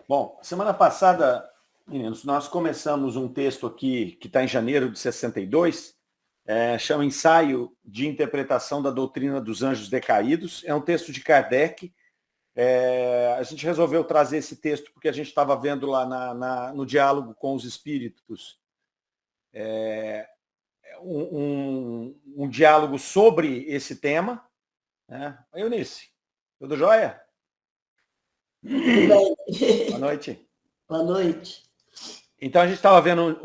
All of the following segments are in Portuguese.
Bom, semana passada, meninos, nós começamos um texto aqui que está em janeiro de 62, chama Ensaio de Interpretação da Doutrina dos Anjos Decaídos. É um texto de Kardec. A gente resolveu trazer esse texto porque a gente estava vendo lá no diálogo com os espíritos um diálogo sobre esse tema. Eunice, tudo jóia? Tudo bem. Boa noite. Boa noite. Então, a gente estava vendo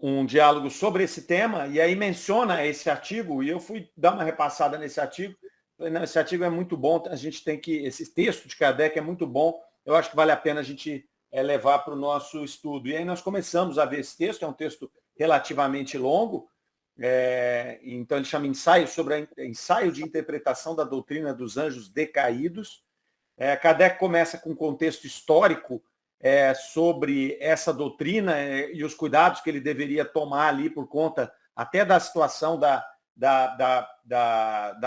um diálogo sobre esse tema, e aí menciona esse artigo, e eu fui dar uma repassada nesse artigo. Falei, não, esse artigo é muito bom, a gente tem que. Esse texto de Kardec é muito bom, eu acho que vale a pena a gente levar para o nosso estudo. E aí nós começamos a ver esse texto, é um texto relativamente longo, então ele chama Ensaio de Interpretação da Doutrina dos Anjos Decaídos. Kardec começa com um contexto histórico sobre essa doutrina e os cuidados que ele deveria tomar ali por conta até da situação da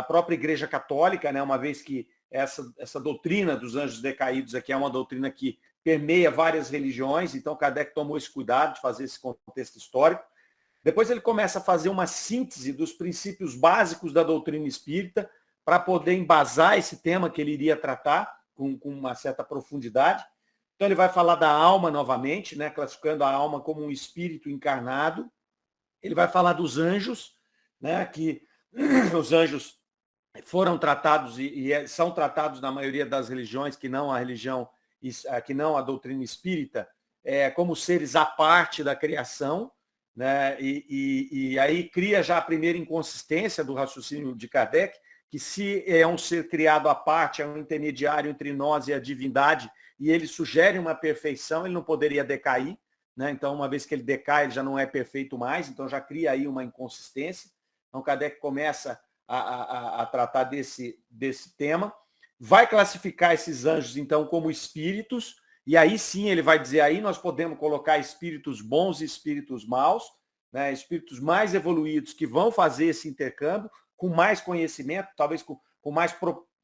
própria Igreja Católica, né? Uma vez que essa doutrina dos anjos decaídos aqui é uma doutrina que permeia várias religiões, então Kardec tomou esse cuidado de fazer esse contexto histórico. Depois ele começa a fazer uma síntese dos princípios básicos da doutrina espírita para poder embasar esse tema que ele iria tratar com uma certa profundidade. Então ele vai falar da alma novamente, né, classificando a alma como um espírito encarnado. Ele vai falar dos anjos, né, que os anjos foram tratados e são tratados na maioria das religiões, que não a religião, que não a doutrina espírita, como seres à parte da criação, né? E aí cria já a primeira inconsistência do raciocínio de Kardec, que se é um ser criado à parte, é um intermediário entre nós e a divindade, e ele sugere uma perfeição, ele não poderia decair, né? Então, uma vez que ele decai, ele já não é perfeito mais, então já cria aí uma inconsistência. Então, Kardec começa a tratar desse tema, vai classificar esses anjos, então, como espíritos, e aí sim ele vai dizer, aí nós podemos colocar espíritos bons e espíritos maus, né? Espíritos mais evoluídos que vão fazer esse intercâmbio, com mais conhecimento, talvez com mais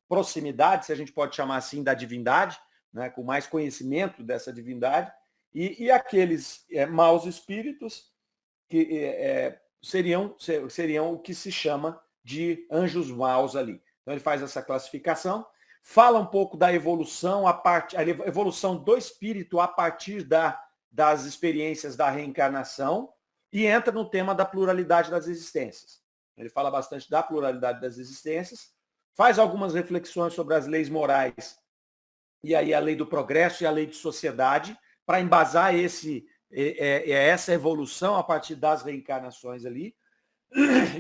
proximidade, se a gente pode chamar assim, da divindade, né? Com mais conhecimento dessa divindade, e aqueles maus espíritos que seriam o que se chama de anjos maus ali. Então ele faz essa classificação, fala um pouco da evolução, a evolução do espírito a partir das experiências da reencarnação, e entra no tema da pluralidade das existências. Ele fala bastante da pluralidade das existências, faz algumas reflexões sobre as leis morais, e aí a lei do progresso e a lei de sociedade, para embasar essa evolução a partir das reencarnações ali.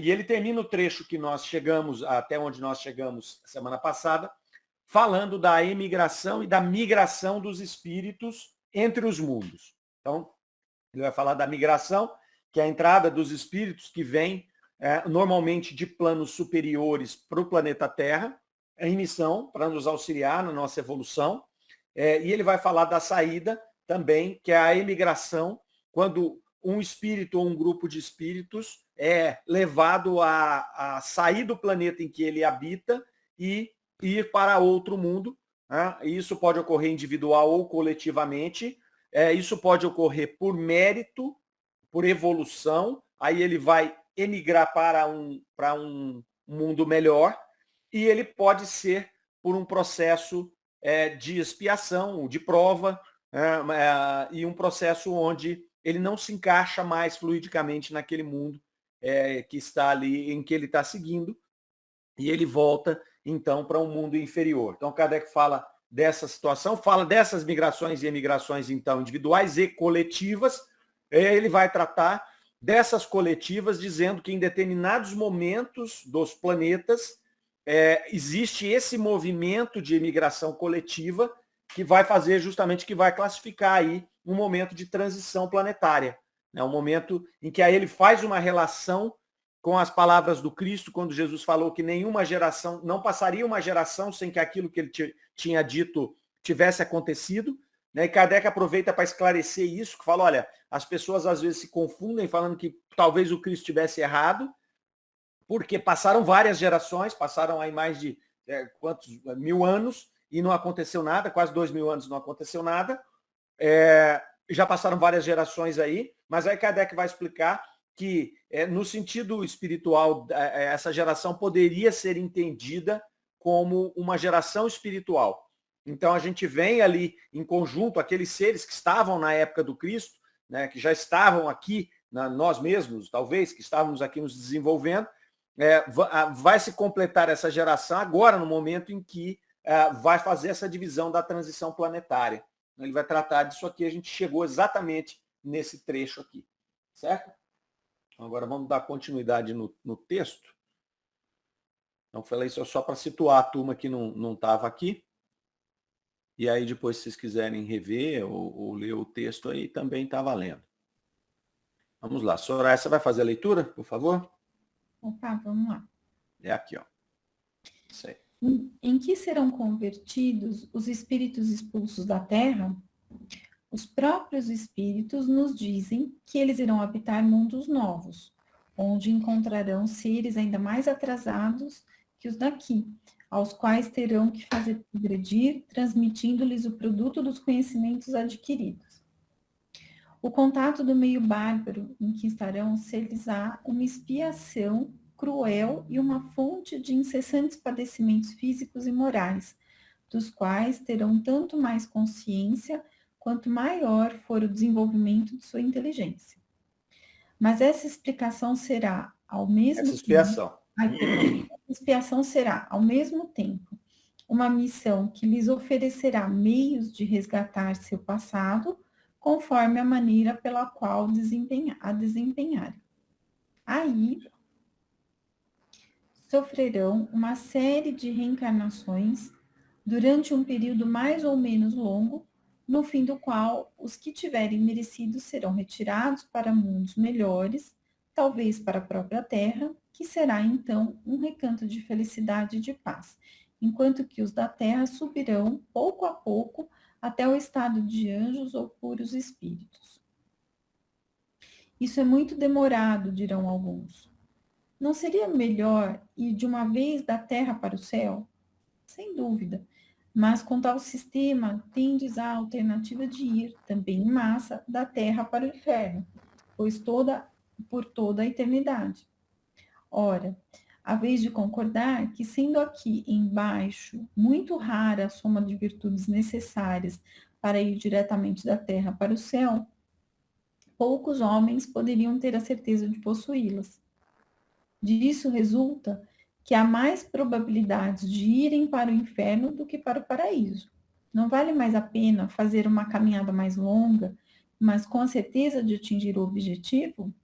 E ele termina o trecho que nós chegamos, até onde nós chegamos semana passada, falando da emigração e da migração dos espíritos entre os mundos. Então, ele vai falar da migração, que é a entrada dos espíritos que vêm normalmente de planos superiores para o planeta Terra, em missão para nos auxiliar na nossa evolução. E ele vai falar da saída também, que é a emigração, quando um espírito ou um grupo de espíritos é levado a sair do planeta em que ele habita e ir para outro mundo. Né? Isso pode ocorrer individual ou coletivamente. Isso pode ocorrer por mérito, por evolução. Aí ele vai emigrar para um mundo melhor, e ele pode ser por um processo de expiação, de prova, e um processo onde ele não se encaixa mais fluidicamente naquele mundo que está ali, em que ele está seguindo, e ele volta, então, para um mundo inferior. Então, Kardec fala dessa situação, fala dessas migrações e emigrações, então, individuais e coletivas. Ele vai tratar dessas coletivas, dizendo que em determinados momentos dos planetas existe esse movimento de imigração coletiva que vai fazer justamente, que vai classificar aí um momento de transição planetária, né? Um momento em que aí ele faz uma relação com as palavras do Cristo, quando Jesus falou que nenhuma geração, não passaria uma geração sem que aquilo que ele tinha dito tivesse acontecido, né? E Kardec aproveita para esclarecer isso, que fala, olha, as pessoas às vezes se confundem falando que talvez o Cristo tivesse errado, porque passaram várias gerações, passaram aí mais de quantos 1000 anos e não aconteceu nada, quase 2000 anos não aconteceu nada, já passaram várias gerações aí, mas aí Kardec vai explicar que, no sentido espiritual, essa geração poderia ser entendida como uma geração espiritual. Então, a gente vem ali em conjunto, aqueles seres que estavam na época do Cristo, né, que já estavam aqui, nós mesmos, talvez, que estávamos aqui nos desenvolvendo, vai se completar essa geração agora, no momento em que vai fazer essa divisão da transição planetária. Ele vai tratar disso aqui, a gente chegou exatamente nesse trecho aqui, certo? Agora vamos dar continuidade no texto. Então, falei isso só para situar a turma que não estava aqui. E aí, depois, se vocês quiserem rever ou ler o texto aí, também está valendo. Vamos lá. Soraya, você vai fazer a leitura, por favor? Opa, vamos lá. É aqui, ó. Isso aí. Em que serão convertidos os espíritos expulsos da Terra? Os próprios espíritos nos dizem que eles irão habitar mundos novos, onde encontrarão seres ainda mais atrasados que os daqui, aos quais terão que fazer progredir, transmitindo-lhes o produto dos conhecimentos adquiridos. O contato do meio bárbaro em que estarão ser-lhes-á uma expiação cruel e uma fonte de incessantes padecimentos físicos e morais, dos quais terão tanto mais consciência quanto maior for o desenvolvimento de sua inteligência. Mas essa explicação será, ao mesmo expiação. Expiação será, ao mesmo tempo, uma missão que lhes oferecerá meios de resgatar seu passado, conforme a maneira pela qual desempenharem. Aí, sofrerão uma série de reencarnações durante um período mais ou menos longo, no fim do qual os que tiverem merecido serão retirados para mundos melhores, talvez para a própria Terra, que será então um recanto de felicidade e de paz, enquanto que os da Terra subirão pouco a pouco até o estado de anjos ou puros espíritos. Isso é muito demorado, dirão alguns. Não seria melhor ir de uma vez da Terra para o céu? Sem dúvida. Mas com tal sistema, tendes a alternativa de ir, também em massa, da Terra para o inferno, pois por toda a eternidade. Ora, haveis de concordar que, sendo aqui embaixo muito rara a soma de virtudes necessárias para ir diretamente da Terra para o céu, poucos homens poderiam ter a certeza de possuí-las. Disso resulta que há mais probabilidades de irem para o inferno do que para o paraíso. Não vale mais a pena fazer uma caminhada mais longa, mas com a certeza de atingir o objetivo?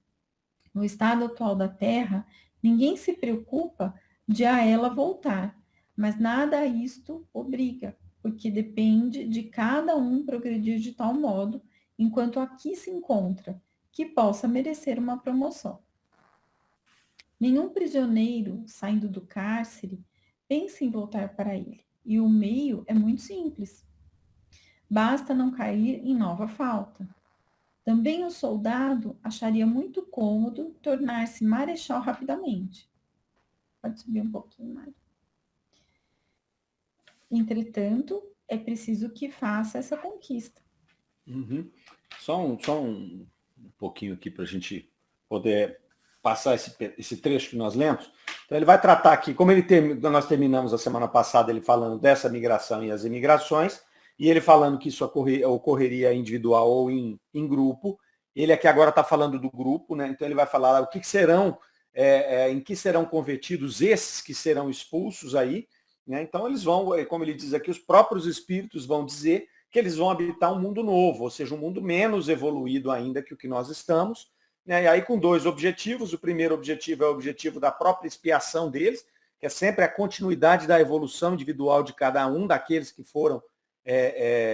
No estado atual da Terra, ninguém se preocupa de a ela voltar, mas nada a isto obriga, porque depende de cada um progredir de tal modo, enquanto aqui se encontra, que possa merecer uma promoção. Nenhum prisioneiro, saindo do cárcere, pensa em voltar para ele, e o meio é muito simples. Basta não cair em nova falta. Também o soldado acharia muito cômodo tornar-se marechal rapidamente. Pode subir um pouquinho mais. Entretanto, é preciso que faça essa conquista. Uhum. Só um pouquinho aqui para a gente poder passar esse trecho que nós lemos. Então, ele vai tratar aqui, como nós terminamos a semana passada, ele falando dessa migração e as imigrações, e ele falando que isso ocorreria individual ou em grupo. Ele aqui agora está falando do grupo, né? Então ele vai falar o que serão, em que serão convertidos esses que serão expulsos aí, né? Então eles vão, como ele diz aqui, os próprios espíritos vão dizer que eles vão habitar um mundo novo, ou seja, um mundo menos evoluído ainda que o que nós estamos, né? E aí com dois objetivos. O primeiro objetivo é o objetivo da própria expiação deles, que é sempre a continuidade da evolução individual de cada um daqueles que foram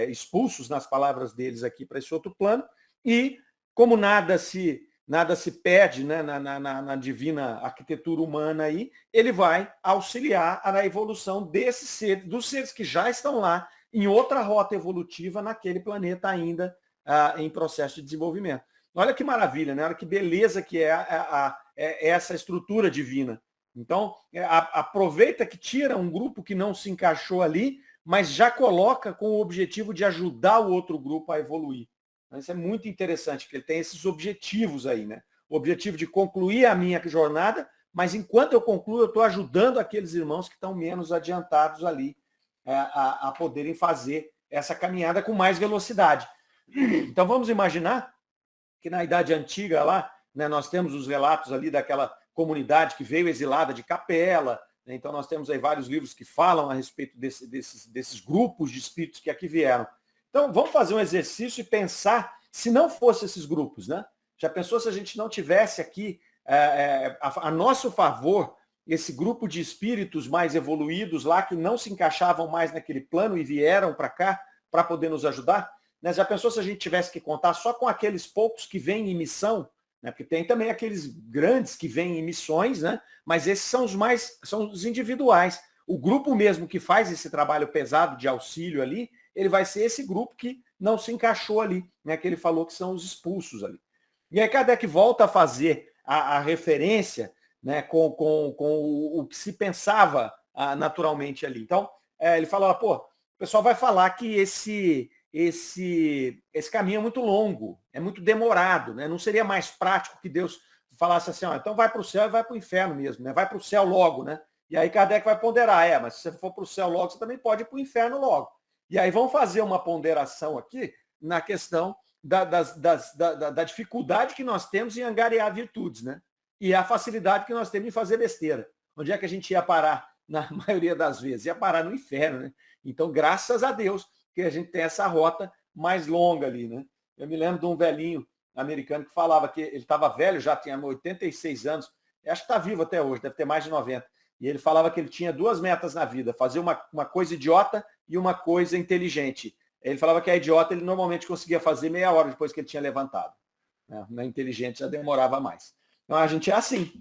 expulsos, nas palavras deles aqui, para esse outro plano. E como nada se perde, né, na divina arquitetura humana aí, ele vai auxiliar na evolução desses seres, dos seres que já estão lá em outra rota evolutiva naquele planeta ainda em processo de desenvolvimento. Olha que maravilha, né? Olha que beleza que é essa estrutura divina. Então, aproveita que tira um grupo que não se encaixou ali, mas já coloca com o objetivo de ajudar o outro grupo a evoluir. Isso é muito interessante, que ele tem esses objetivos aí, né? O objetivo de concluir a minha jornada, mas enquanto eu concluo, eu estou ajudando aqueles irmãos que estão menos adiantados ali a poderem fazer essa caminhada com mais velocidade. Então vamos imaginar que na Idade Antiga lá, né, nós temos os relatos ali daquela comunidade que veio exilada de Capela, né? Então nós temos aí vários livros que falam a respeito desses grupos de espíritos que aqui vieram. Então vamos fazer um exercício e pensar se não fosse esses grupos, né? Já pensou se a gente não tivesse aqui a nosso favor esse grupo de espíritos mais evoluídos lá que não se encaixavam mais naquele plano e vieram para cá para poder nos ajudar? Né? Já pensou se a gente tivesse que contar só com aqueles poucos que vêm em missão? Né? Porque tem também aqueles grandes que vêm em missões, né? Mas esses são são os individuais. O grupo mesmo que faz esse trabalho pesado de auxílio ali, ele vai ser esse grupo que não se encaixou ali, né? Que ele falou que são os expulsos ali. E aí Kardec volta a fazer a referência, né, com o que se pensava naturalmente ali. Então, ele fala, pô, o pessoal vai falar que esse caminho é muito longo, é muito demorado, né? Não seria mais prático que Deus falasse assim, então vai para o céu e vai para o inferno mesmo, né? Vai para o céu logo, né? E aí Kardec vai ponderar, mas se você for para o céu logo, você também pode ir para o inferno logo. E aí vamos fazer uma ponderação aqui na questão da dificuldade que nós temos em angariar virtudes, né? E a facilidade que nós temos em fazer besteira. Onde é que a gente ia parar na maioria das vezes? Ia parar no inferno, né? Então, graças a Deus que a gente tem essa rota mais longa ali, né? Eu me lembro de um velhinho americano que falava que ele estava velho, já tinha 86 anos, acho que está vivo até hoje, deve ter mais de 90. E ele falava que ele tinha duas metas na vida, fazer uma coisa idiota e uma coisa inteligente. Ele falava que a idiota ele normalmente conseguia fazer meia hora depois que ele tinha levantado. Na inteligente já demorava mais. Então a gente é assim.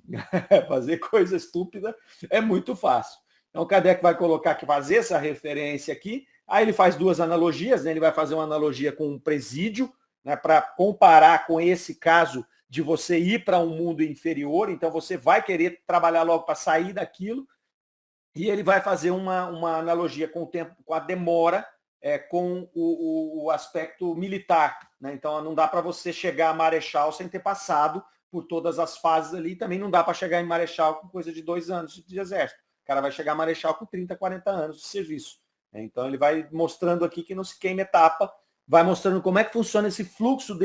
Fazer coisa estúpida é muito fácil. Então o Kardec vai colocar que fazer essa referência aqui, aí ele faz duas analogias, né? Ele vai fazer uma analogia com um presídio, né, para comparar com esse caso de você ir para um mundo inferior, então você vai querer trabalhar logo para sair daquilo, e ele vai fazer uma analogia com o tempo, com a demora, com o aspecto militar. Né? Então, não dá para você chegar a marechal sem ter passado por todas as fases ali. Também não dá para chegar em marechal com coisa de 2 anos de exército. O cara vai chegar a marechal com 30, 40 anos de serviço. Então, ele vai mostrando aqui que não se queima etapa, vai mostrando como é que funciona esse fluxo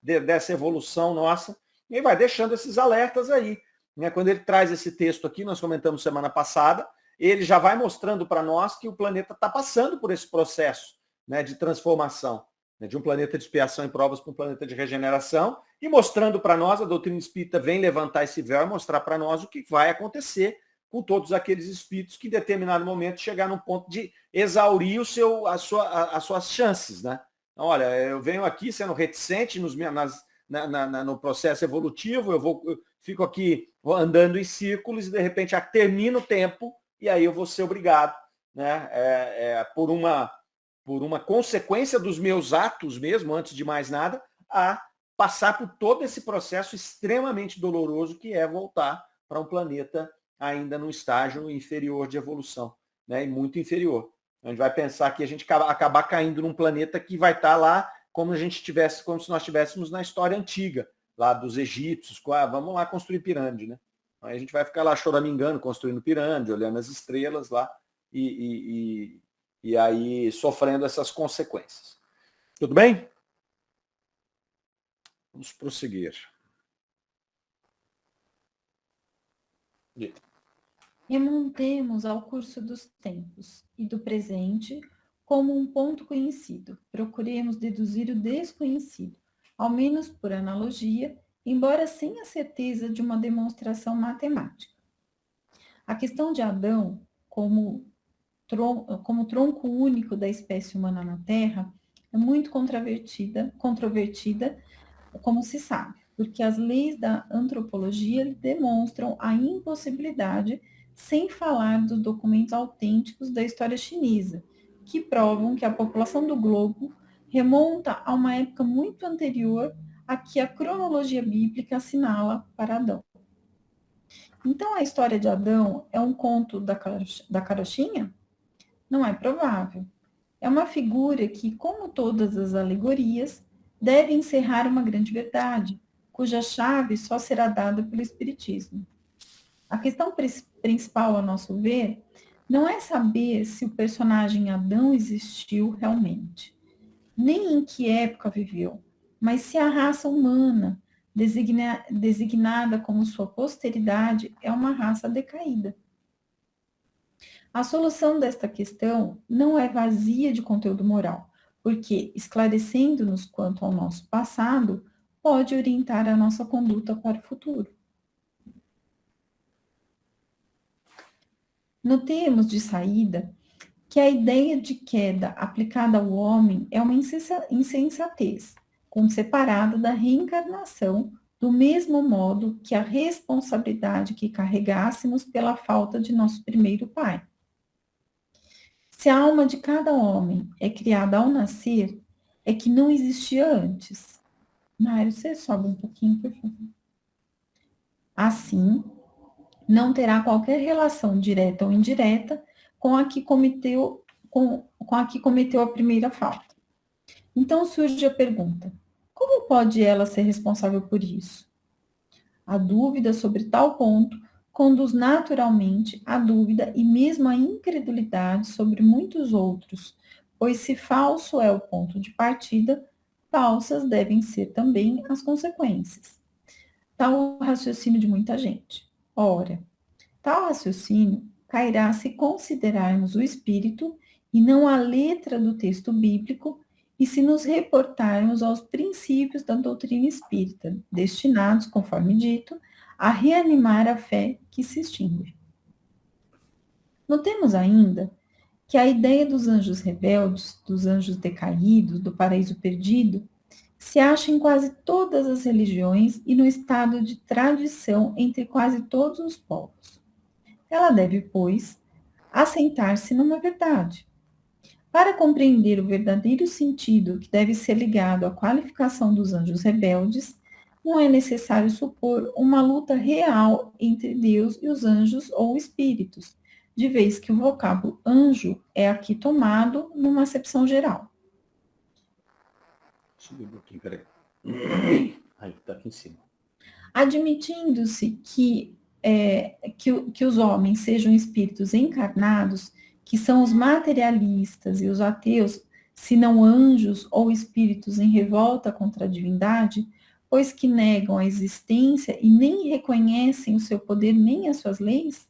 dessa evolução nossa, e vai deixando esses alertas aí. Né? Quando ele traz esse texto aqui, nós comentamos semana passada, ele já vai mostrando para nós que o planeta está passando por esse processo, né, de transformação, né, de um planeta de expiação e provas para um planeta de regeneração, e mostrando para nós, a doutrina espírita vem levantar esse véu e mostrar para nós o que vai acontecer com todos aqueles espíritos que em determinado momento chegar num ponto de exaurir as suas chances. Né? Então, olha, eu venho aqui sendo reticente no processo evolutivo, eu fico aqui andando em círculos e de repente termina o tempo, e aí eu vou ser obrigado, né, por uma consequência dos meus atos mesmo, antes de mais nada, a passar por todo esse processo extremamente doloroso que é voltar para um planeta ainda num estágio inferior de evolução, né, e muito inferior. A gente vai pensar que a gente acabar caindo num planeta que vai estar lá como se nós estivéssemos na história antiga, lá dos egípcios, vamos lá construir pirâmide, né? Aí a gente vai ficar lá choramingando, construindo pirâmide, olhando as estrelas lá e aí sofrendo essas consequências. Tudo bem? Vamos prosseguir. Remontemos ao curso dos tempos e do presente como um ponto conhecido. Procuremos deduzir o desconhecido, ao menos por analogia, embora sem a certeza de uma demonstração matemática. A questão de Adão, como tronco único da espécie humana na Terra, é muito controvertida, como se sabe, porque as leis da antropologia demonstram a impossibilidade, sem falar dos documentos autênticos da história chinesa, que provam que a população do globo remonta a uma época muito anterior a que a cronologia bíblica assinala para Adão. Então, a história de Adão é um conto da carochinha? Não é provável. É uma figura que, como todas as alegorias, deve encerrar uma grande verdade, cuja chave só será dada pelo Espiritismo. A questão principal, a nosso ver, não é saber se o personagem Adão existiu realmente, nem em que época viveu, mas se a raça humana, designada como sua posteridade, é uma raça decaída. A solução desta questão não é vazia de conteúdo moral, porque, esclarecendo-nos quanto ao nosso passado, pode orientar a nossa conduta para o futuro. Notemos de saída que a ideia de queda aplicada ao homem é uma insensatez, como separada da reencarnação, do mesmo modo que a responsabilidade que carregássemos pela falta de nosso primeiro pai. Se a alma de cada homem é criada ao nascer, é que não existia antes. Mário, você sobe um pouquinho, por favor. Assim, não terá qualquer relação direta ou indireta com a que cometeu, com a que cometeu a primeira falta. Então surge a pergunta: como pode ela ser responsável por isso? A dúvida sobre tal ponto conduz naturalmente à dúvida e mesmo à incredulidade sobre muitos outros, pois se falso é o ponto de partida, falsas devem ser também as consequências. Tal o raciocínio de muita gente. Ora, tal raciocínio cairá se considerarmos o espírito e não a letra do texto bíblico e se nos reportarmos aos princípios da doutrina espírita, destinados, conforme dito, a reanimar a fé que se extingue. Notemos ainda que a ideia dos anjos rebeldes, dos anjos decaídos, do paraíso perdido, se acha em quase todas as religiões e no estado de tradição entre quase todos os povos. Ela deve, pois, assentar-se numa verdade. Para compreender o verdadeiro sentido que deve ser ligado à qualificação dos anjos rebeldes, não é necessário supor uma luta real entre Deus e os anjos ou espíritos, de vez que o vocábulo anjo é aqui tomado numa acepção geral. Subi um pouquinho, peraí. Aí, tá aqui em cima. Admitindo-se que os homens sejam espíritos encarnados, que são os materialistas e os ateus, se não anjos ou espíritos em revolta contra a divindade, pois que negam a existência e nem reconhecem o seu poder nem as suas leis?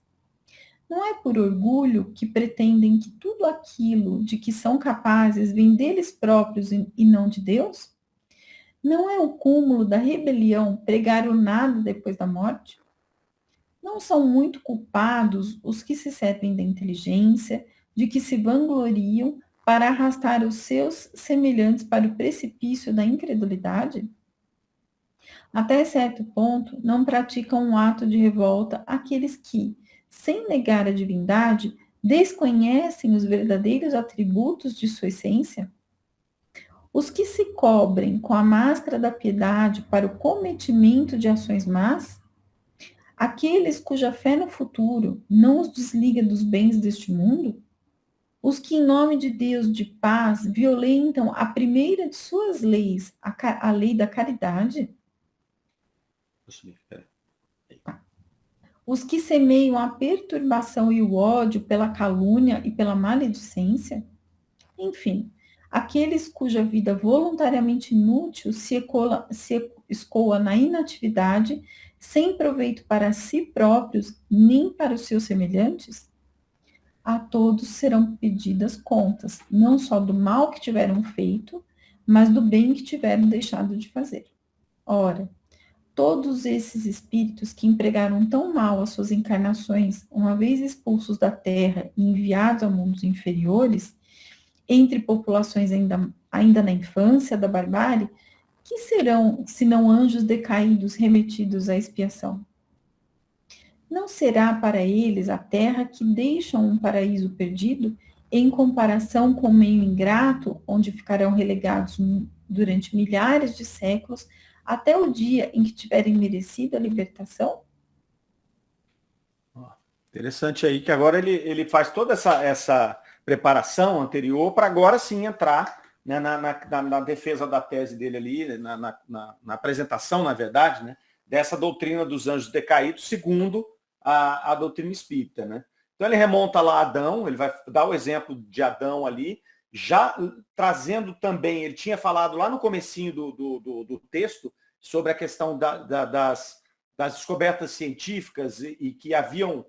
Não é por orgulho que pretendem que tudo aquilo de que são capazes vem deles próprios e não de Deus? Não é o cúmulo da rebelião pregar o nada depois da morte? Não são muito culpados os que se servem da inteligência, de que se vangloriam para arrastar os seus semelhantes para o precipício da incredulidade? Até certo ponto, não praticam um ato de revolta aqueles que, sem negar a divindade, desconhecem os verdadeiros atributos de sua essência? Os que se cobrem com a máscara da piedade para o cometimento de ações más? Aqueles cuja fé no futuro não os desliga dos bens deste mundo? Os que, em nome de Deus de paz, violentam a primeira de suas leis, a lei da caridade? Os que semeiam a perturbação e o ódio pela calúnia e pela maledicência? Enfim, aqueles cuja vida voluntariamente inútil se escoa na inatividade, sem proveito para si próprios, nem para os seus semelhantes? A todos serão pedidas contas, não só do mal que tiveram feito, mas do bem que tiveram deixado de fazer. Ora, todos esses espíritos que empregaram tão mal as suas encarnações, uma vez expulsos da terra e enviados a mundos inferiores, entre populações ainda na infância da barbárie, que serão, se não anjos decaídos remetidos à expiação? Não será para eles a terra que deixam um paraíso perdido, em comparação com o meio ingrato, onde ficarão relegados durante milhares de séculos, até o dia em que tiverem merecido a libertação? Interessante aí, que agora ele faz toda essa preparação anterior para agora sim entrar, né, na defesa da tese dele ali, na apresentação, na verdade, né, dessa doutrina dos anjos decaídos, segundo a doutrina espírita. Né? Então ele remonta lá a Adão, ele vai dar o exemplo de Adão ali, já trazendo também, ele tinha falado lá no comecinho do texto sobre a questão das descobertas científicas e que haviam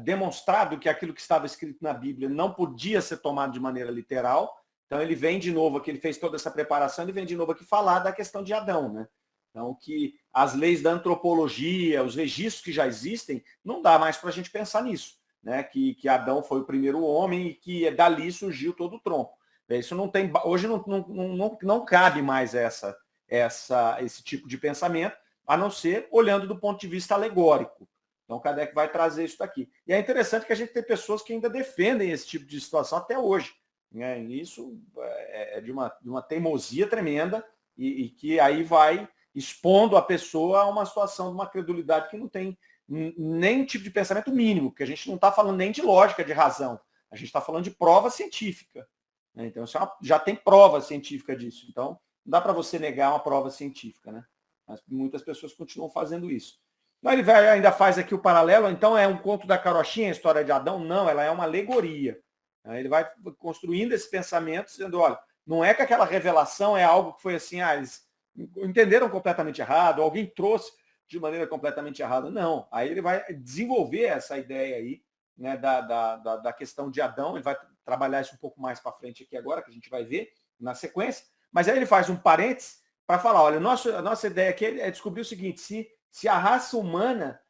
demonstrado que aquilo que estava escrito na Bíblia não podia ser tomado de maneira literal. Então ele vem de novo aqui, ele fez toda essa preparação, ele vem de novo aqui falar da questão de Adão, né? Então que as leis da antropologia, os registros que já existem, não dá mais para a gente pensar nisso, né? Que Adão foi o primeiro homem e que dali surgiu todo o tronco. Isso não tem, hoje não cabe mais esse tipo de pensamento, a não ser olhando do ponto de vista alegórico. Então, Kardec vai trazer isso daqui. E é interessante que a gente tem pessoas que ainda defendem esse tipo de situação até hoje. Né? Isso é de uma teimosia tremenda e que aí vai expondo a pessoa a uma situação de uma credulidade que não tem nem tipo de pensamento mínimo, porque a gente não está falando nem de lógica, de razão. A gente está falando de prova científica. Né? Então, já tem prova científica disso. Então, não dá para você negar uma prova científica. Né? Mas muitas pessoas continuam fazendo isso. Então, ele ainda faz aqui o paralelo. Então, é um conto da carochinha, a história de Adão? Não, ela é uma alegoria. Ele vai construindo esse pensamento, dizendo, olha, não é que aquela revelação é algo que foi assim, eles entenderam completamente errado, alguém trouxe de maneira completamente errada. Não. Aí ele vai desenvolver essa ideia aí, né, da questão de Adão. Ele vai trabalhar isso um pouco mais para frente aqui agora, que a gente vai ver na sequência. Mas aí ele faz um parênteses para falar, olha, a nossa ideia aqui é descobrir o seguinte, se a raça humana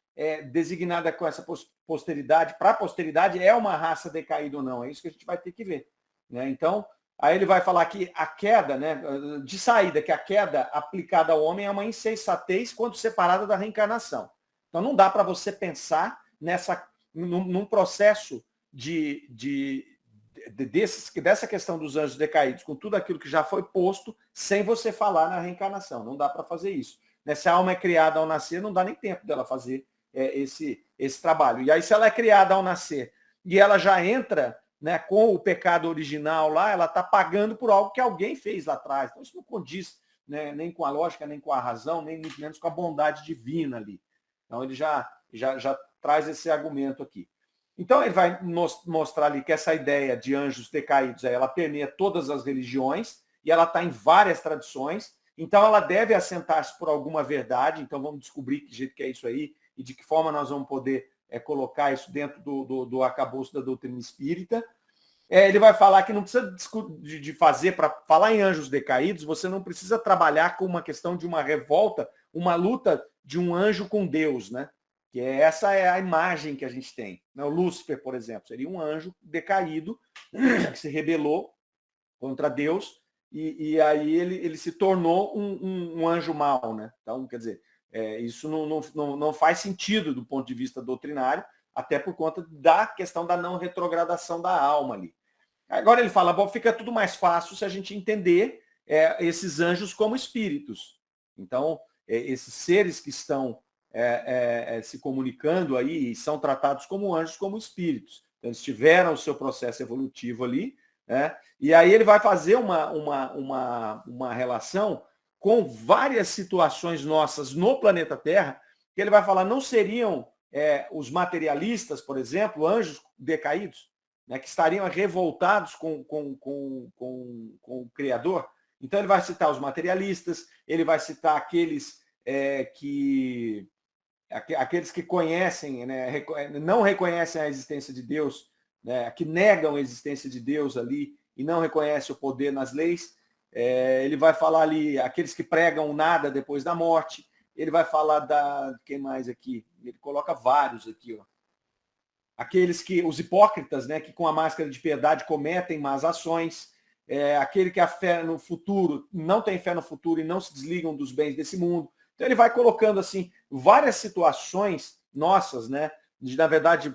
designada com essa posteridade, para a posteridade, é uma raça decaída ou não. É isso que a gente vai ter que ver. Né? Então, aí ele vai falar que a queda, né, de saída, que a queda aplicada ao homem é uma insensatez quando separada da reencarnação. Então, não dá para você pensar num processo dessa questão dos anjos decaídos, com tudo aquilo que já foi posto, sem você falar na reencarnação. Não dá para fazer isso. Se a alma é criada ao nascer, não dá nem tempo dela fazer esse trabalho. E aí, se ela é criada ao nascer e ela já entra, né, com o pecado original lá, ela está pagando por algo que alguém fez lá atrás. Então, isso não condiz, né, nem com a lógica, nem com a razão, nem muito menos com a bondade divina ali. Então, ele já traz esse argumento aqui. Então, ele vai mostrar ali que essa ideia de anjos decaídos, ela permeia todas as religiões e ela está em várias tradições. Então, ela deve assentar-se por alguma verdade. Então, vamos descobrir que jeito que é isso aí e de que forma nós vamos poder colocar isso dentro do arcabouço da doutrina espírita. Ele vai falar que não precisa de fazer, para falar em anjos decaídos, você não precisa trabalhar com uma questão de uma revolta, uma luta de um anjo com Deus, né? Que essa é a imagem que a gente tem. O Lúcifer, por exemplo, seria um anjo decaído que se rebelou contra Deus e aí ele se tornou um anjo mau, né? Então, quer dizer, isso não faz sentido do ponto de vista doutrinário, até por conta da questão da não retrogradação da alma ali. Agora ele fala, bom, fica tudo mais fácil se a gente entender esses anjos como espíritos. Então, esses seres que estão se comunicando aí e são tratados como anjos, como espíritos. Então, eles tiveram o seu processo evolutivo ali, né? E aí ele vai fazer uma relação com várias situações nossas no planeta Terra, que ele vai falar, não seriam os materialistas, por exemplo, anjos decaídos, né, que estariam revoltados com o Criador? Então ele vai citar os materialistas, ele vai citar aqueles que conhecem, né, não reconhecem a existência de Deus, né, que negam a existência de Deus ali e não reconhecem o poder nas leis. Ele vai falar ali, aqueles que pregam nada depois da morte. Ele vai falar quem mais aqui? Ele coloca vários aqui, ó. Aqueles os hipócritas, né, que com a máscara de piedade cometem más ações. Aquele que a fé no futuro, não tem fé no futuro e não se desligam dos bens desse mundo. Então ele vai colocando assim várias situações nossas, né, de, na verdade,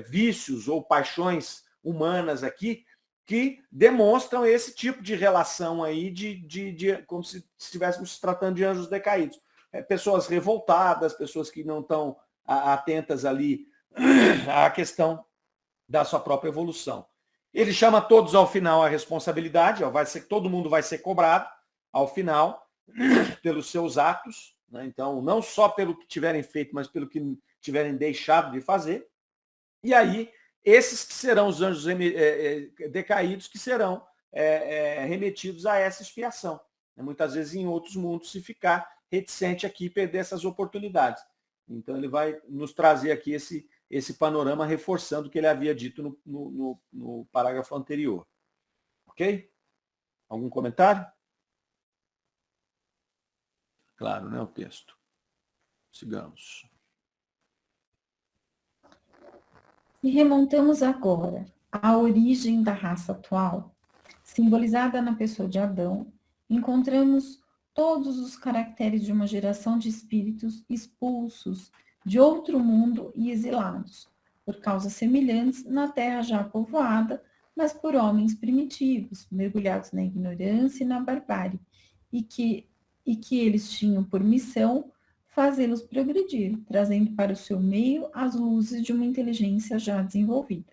vícios ou paixões humanas aqui, que demonstram esse tipo de relação aí como se estivéssemos tratando de anjos decaídos. Pessoas revoltadas, pessoas que não estão atentas ali à questão da sua própria evolução. Ele chama todos ao final à responsabilidade, todo mundo vai ser cobrado ao final pelos seus atos, né? Então, não só pelo que tiverem feito, mas pelo que tiverem deixado de fazer. E aí, esses que serão os anjos decaídos que serão remetidos a essa expiação. Muitas vezes em outros mundos, se ficar reticente aqui e perder essas oportunidades. Então, ele vai nos trazer aqui esse panorama, reforçando o que ele havia dito no parágrafo anterior. Ok? Algum comentário? Claro, né, o texto. Sigamos. E remontamos agora à origem da raça atual, simbolizada na pessoa de Adão, encontramos todos os caracteres de uma geração de espíritos expulsos de outro mundo e exilados, por causas semelhantes na terra já povoada, mas por homens primitivos, mergulhados na ignorância e na barbárie, e que eles tinham por missão fazê-los progredir, trazendo para o seu meio as luzes de uma inteligência já desenvolvida.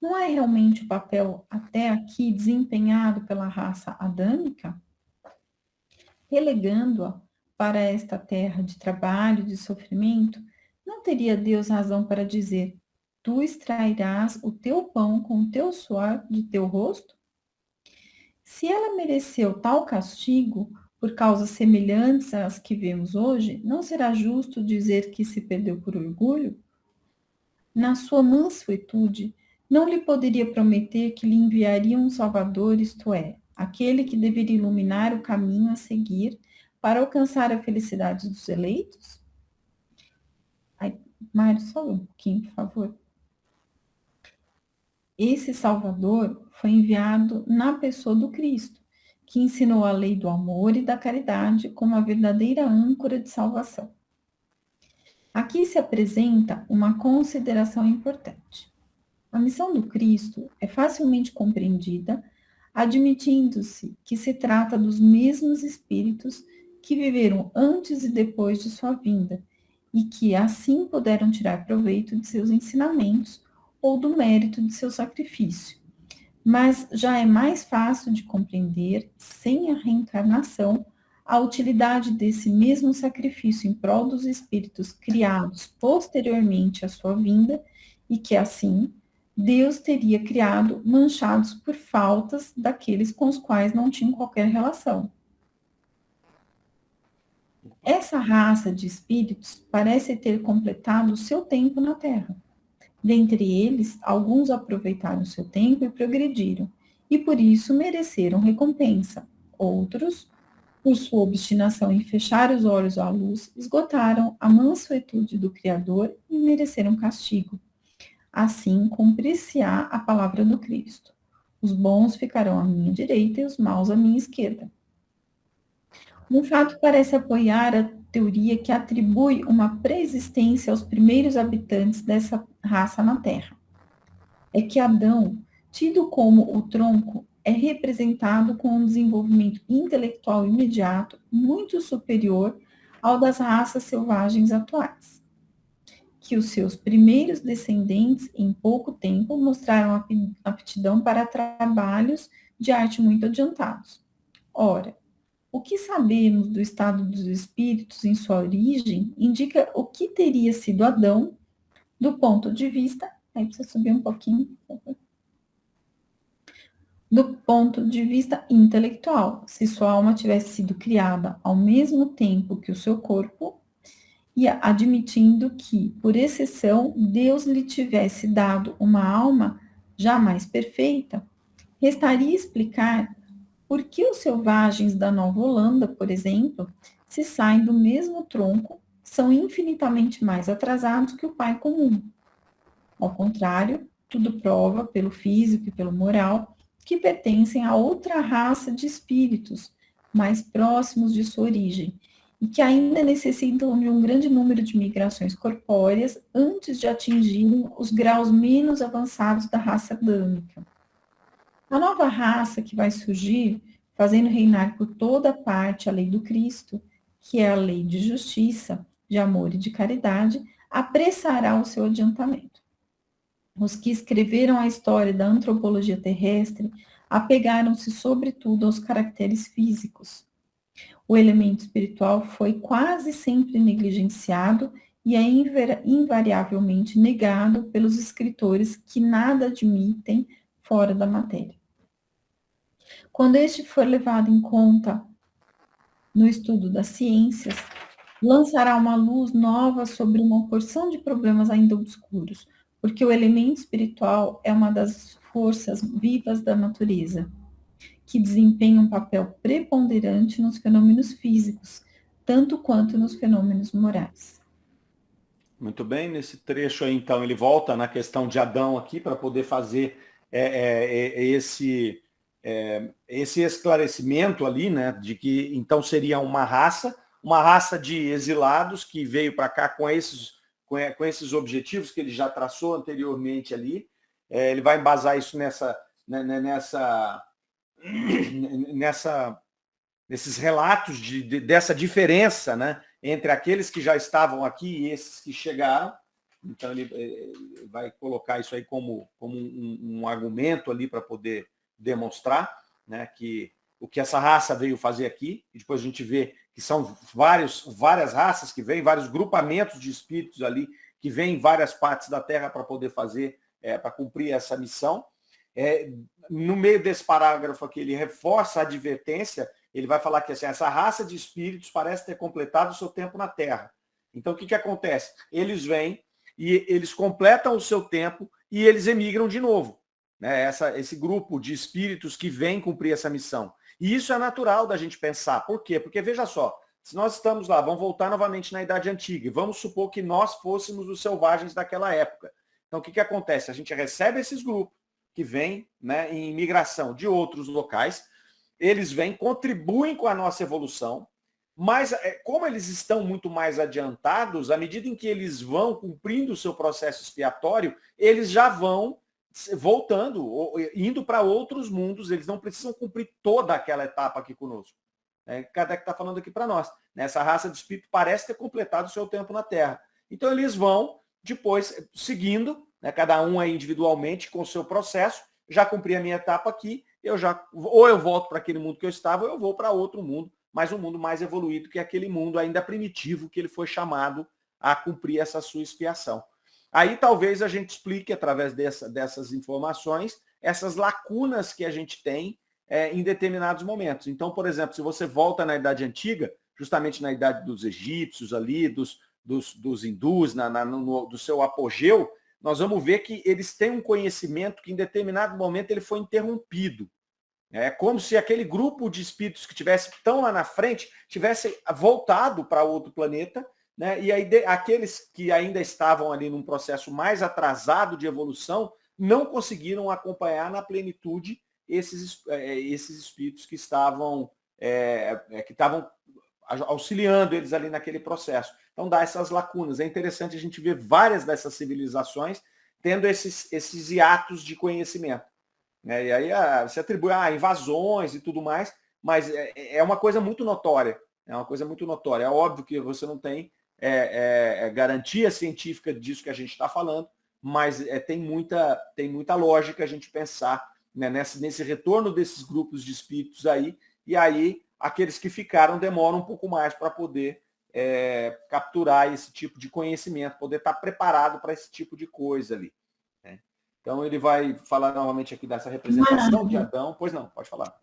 Não é realmente o papel até aqui desempenhado pela raça adâmica? Relegando-a para esta terra de trabalho, de sofrimento, não teria Deus razão para dizer: tu extrairás o teu pão com o teu suor de teu rosto? Se ela mereceu tal castigo, por causas semelhantes às que vemos hoje, não será justo dizer que se perdeu por orgulho? Na sua mansuetude, não lhe poderia prometer que lhe enviaria um Salvador, isto é, aquele que deveria iluminar o caminho a seguir para alcançar a felicidade dos eleitos? Mário, só um pouquinho, por favor. Esse Salvador foi enviado na pessoa do Cristo, que ensinou a lei do amor e da caridade como a verdadeira âncora de salvação. Aqui se apresenta uma consideração importante. A missão do Cristo é facilmente compreendida, admitindo-se que se trata dos mesmos espíritos que viveram antes e depois de sua vinda, e que assim puderam tirar proveito de seus ensinamentos ou do mérito de seu sacrifício. Mas já é mais fácil de compreender, sem a reencarnação, a utilidade desse mesmo sacrifício em prol dos espíritos criados posteriormente à sua vinda, e que assim Deus teria criado manchados por faltas daqueles com os quais não tinham qualquer relação. Essa raça de espíritos parece ter completado o seu tempo na Terra. Dentre eles, alguns aproveitaram seu tempo e progrediram, e por isso mereceram recompensa. Outros, por sua obstinação em fechar os olhos à luz, esgotaram a mansuetude do Criador e mereceram castigo. Assim cumprir-se-á a palavra do Cristo: os bons ficarão à minha direita e os maus à minha esquerda. Um fato parece apoiar a teoria que atribui uma pré-existência aos primeiros habitantes dessa raça na Terra. É que Adão, tido como o tronco, é representado com um desenvolvimento intelectual imediato muito superior ao das raças selvagens atuais. Que os seus primeiros descendentes, em pouco tempo, mostraram aptidão para trabalhos de arte muito adiantados. Ora, o que sabemos do estado dos espíritos em sua origem indica o que teria sido Adão do ponto de vista... Aí precisa subir um pouquinho. Do ponto de vista intelectual, se sua alma tivesse sido criada ao mesmo tempo que o seu corpo, e admitindo que, por exceção, Deus lhe tivesse dado uma alma jamais perfeita, restaria explicar por que os selvagens da Nova Holanda, por exemplo, se saem do mesmo tronco, são infinitamente mais atrasados que o pai comum. Ao contrário, tudo prova, pelo físico e pelo moral, que pertencem a outra raça de espíritos, mais próximos de sua origem, e que ainda necessitam de um grande número de migrações corpóreas antes de atingirem os graus menos avançados da raça adâmica. A nova raça que vai surgir, fazendo reinar por toda parte a lei do Cristo, que é a lei de justiça, de amor e de caridade, apressará o seu adiantamento. Os que escreveram a história da antropologia terrestre apegaram-se sobretudo aos caracteres físicos. O elemento espiritual foi quase sempre negligenciado e é invariavelmente negado pelos escritores que nada admitem fora da matéria. Quando este for levado em conta no estudo das ciências, lançará uma luz nova sobre uma porção de problemas ainda obscuros, porque o elemento espiritual é uma das forças vivas da natureza, que desempenha um papel preponderante nos fenômenos físicos, tanto quanto nos fenômenos morais. Muito bem, nesse trecho aí, então, ele volta na questão de Adão aqui para poder fazer esse esclarecimento ali, né, de que então seria uma raça de exilados que veio para cá com esses objetivos que ele já traçou anteriormente ali. Ele vai embasar isso nesses relatos dessa diferença, né, entre aqueles que já estavam aqui e esses que chegaram. Então, ele vai colocar isso aí como um argumento ali para poder demonstrar, né, que o que essa raça veio fazer aqui, e depois a gente vê que são várias raças que vêm, vários grupamentos de espíritos ali, que vêm em várias partes da Terra para poder fazer, para cumprir essa missão. No meio desse parágrafo aqui, ele reforça a advertência. Ele vai falar que assim, essa raça de espíritos parece ter completado o seu tempo na Terra. Então, o que acontece? Eles vêm e eles completam o seu tempo e eles emigram de novo, né? Esse grupo de espíritos que vem cumprir essa missão. E isso é natural da gente pensar. Por quê? Porque, veja só, se nós estamos lá, vamos voltar novamente na Idade Antiga, e vamos supor que nós fôssemos os selvagens daquela época. Então, o que acontece? A gente recebe esses grupos que vêm, né, em migração de outros locais, eles vêm, contribuem com a nossa evolução, mas como eles estão muito mais adiantados, à medida em que eles vão cumprindo o seu processo expiatório, eles já vão voltando, indo para outros mundos, eles não precisam cumprir toda aquela etapa aqui conosco. Kardec está falando aqui para nós. Essa raça de espírito parece ter completado o seu tempo na Terra. Então eles vão, depois, seguindo, né, cada um aí individualmente com o seu processo, já cumpri a minha etapa aqui, ou eu volto para aquele mundo que eu estava, ou eu vou para outro mundo, mas um mundo mais evoluído que aquele mundo ainda primitivo que ele foi chamado a cumprir essa sua expiação. Aí talvez a gente explique, através dessas informações, essas lacunas que a gente tem em determinados momentos. Então, por exemplo, se você volta na Idade Antiga, justamente na idade dos egípcios ali, dos hindus, do seu apogeu, nós vamos ver que eles têm um conhecimento que em determinado momento ele foi interrompido. É como se aquele grupo de espíritos que estão lá na frente tivesse voltado para outro planeta, né? E aí aqueles que ainda estavam ali num processo mais atrasado de evolução não conseguiram acompanhar na plenitude esses espíritos que estavam auxiliando eles ali naquele processo. Então dá essas lacunas. É interessante a gente ver várias dessas civilizações tendo esses hiatos de conhecimento. E aí você atribui invasões e tudo mais, mas é uma coisa muito notória. É uma coisa muito notória. É óbvio que você não tem garantia científica disso que a gente está falando, mas tem muita lógica a gente pensar, né, nesse retorno desses grupos de espíritos aí, e aí aqueles que ficaram demoram um pouco mais para poder capturar esse tipo de conhecimento, poder estar preparado para esse tipo de coisa ali. Né? Então ele vai falar novamente aqui dessa representação de Adão. Pois não, pode falar.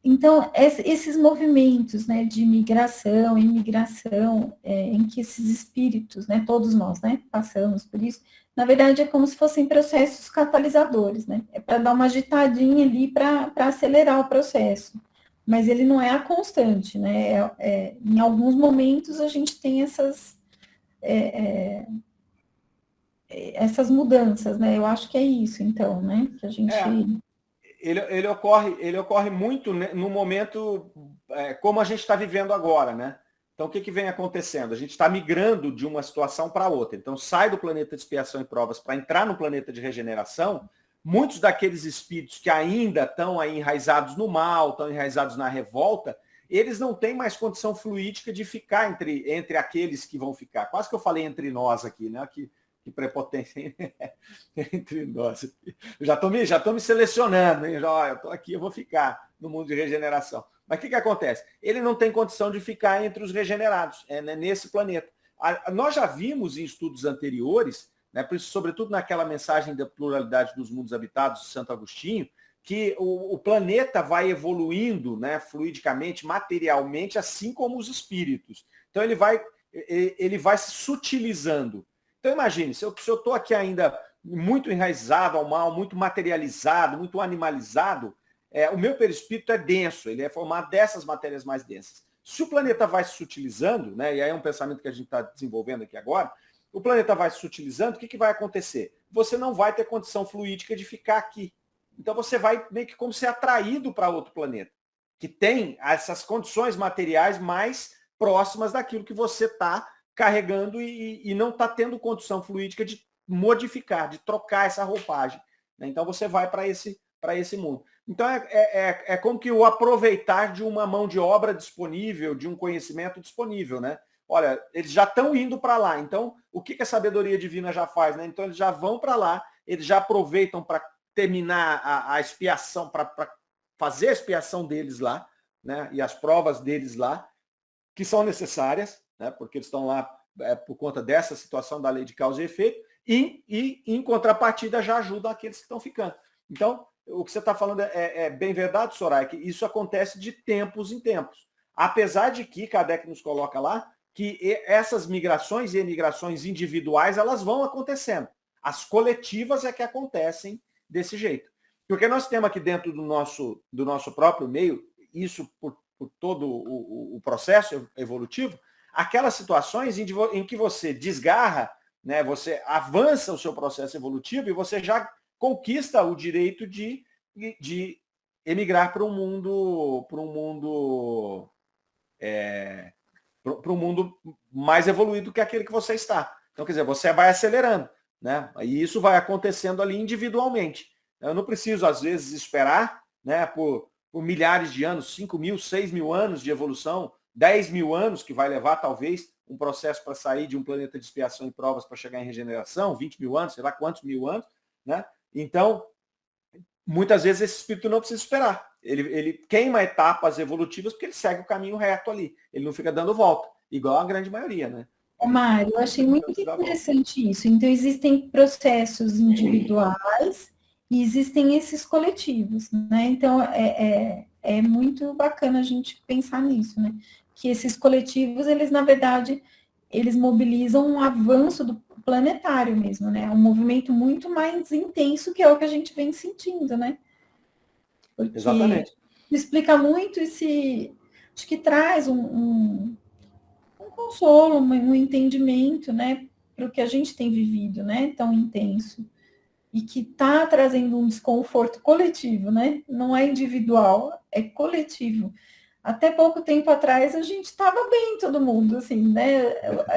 Então, esses movimentos, né, de migração, imigração, em que esses espíritos, né, todos nós, né, passamos por isso, na verdade é como se fossem processos catalisadores, né? É para dar uma agitadinha ali para acelerar o processo. Mas ele não é a constante, né? Em alguns momentos a gente tem essas mudanças, né? Eu acho que é isso, então, né? Que a gente... Ele ocorre muito no momento como a gente está vivendo agora, né? Então, o que vem acontecendo? A gente está migrando de uma situação para outra. Então, sai do planeta de expiação e provas para entrar no planeta de regeneração. Muitos daqueles espíritos que ainda estão aí enraizados no mal, estão enraizados na revolta, eles não têm mais condição fluídica de ficar entre aqueles que vão ficar. Quase que eu falei entre nós aqui, né? Que Que prepotência entre nós. Já estou me selecionando, hein? Eu estou aqui, eu vou ficar no mundo de regeneração. Mas o que acontece? Ele não tem condição de ficar entre os regenerados, né, nesse planeta. Nós já vimos em estudos anteriores, né, sobretudo naquela mensagem da pluralidade dos mundos habitados de Santo Agostinho, que o planeta vai evoluindo, né, fluidicamente, materialmente, assim como os espíritos. Então ele vai se sutilizando. Então imagine, se eu estou aqui ainda muito enraizado ao mal, muito materializado, muito animalizado, o meu perispírito é denso, ele é formado dessas matérias mais densas. Se o planeta vai se sutilizando, né, e aí é um pensamento que a gente está desenvolvendo aqui agora, o planeta vai se sutilizando, o que vai acontecer? Você não vai ter condição fluídica de ficar aqui. Então você vai meio que como ser atraído para outro planeta, que tem essas condições materiais mais próximas daquilo que você está carregando e não está tendo condição fluídica de modificar, de trocar essa roupagem. Né? Então você vai para esse mundo. Então é como que o aproveitar de uma mão de obra disponível, de um conhecimento disponível, né? Olha, eles já estão indo para lá. Então, o que a sabedoria divina já faz, né? Então, eles já vão para lá, eles já aproveitam para terminar a expiação, para fazer a expiação deles lá, né? E as provas deles lá, que são necessárias, né? Porque eles estão lá por conta dessa situação da lei de causa e efeito, e em contrapartida já ajudam aqueles que estão ficando. Então, o que você está falando é bem verdade, Soraya, que isso acontece de tempos em tempos. Apesar de que Kardec nos coloca lá que essas migrações e emigrações individuais, elas vão acontecendo. As coletivas é que acontecem desse jeito. Porque nós temos aqui dentro do nosso próprio meio, isso por todo o processo evolutivo, aquelas situações em que você desgarra, né, você avança o seu processo evolutivo e você já conquista o direito de emigrar para um mundo mais evoluído que aquele que você está. Então, quer dizer, você vai acelerando, né? E isso vai acontecendo ali individualmente. Eu não preciso, às vezes, esperar, né, por milhares de anos, 5.000, 6.000 anos de evolução, 10.000 anos, que vai levar, talvez, um processo para sair de um planeta de expiação e provas para chegar em regeneração, 20.000 anos, sei lá quantos mil anos, né? Então, muitas vezes esse espírito não precisa esperar. Ele queima etapas evolutivas porque ele segue o caminho reto ali. Ele não fica dando volta, igual a grande maioria, né? Mário, eu achei muito interessante isso. Então, existem processos individuais e existem esses coletivos, né? Então, é muito bacana a gente pensar nisso, né? Que esses coletivos, eles, na verdade, eles mobilizam um avanço do planetário mesmo, né? É um movimento muito mais intenso que é o que a gente vem sentindo, né? Porque exatamente. Explica muito esse... Acho que traz um consolo, um entendimento, né, para o que a gente tem vivido, né, tão intenso, e que está trazendo um desconforto coletivo, né, não é individual, é coletivo. Até pouco tempo atrás a gente estava bem, todo mundo, assim, né,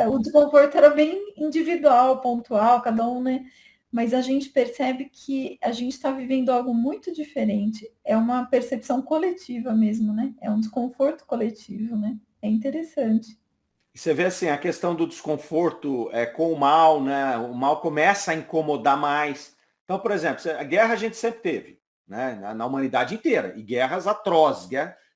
o desconforto era bem individual, pontual, cada um, né, mas a gente percebe que a gente está vivendo algo muito diferente, é uma percepção coletiva mesmo, né, é um desconforto coletivo, né, é interessante. Você vê assim, a questão do desconforto com o mal, né? O mal começa a incomodar mais. Então, por exemplo, a guerra a gente sempre teve, né? Na humanidade inteira, e guerras atrozes,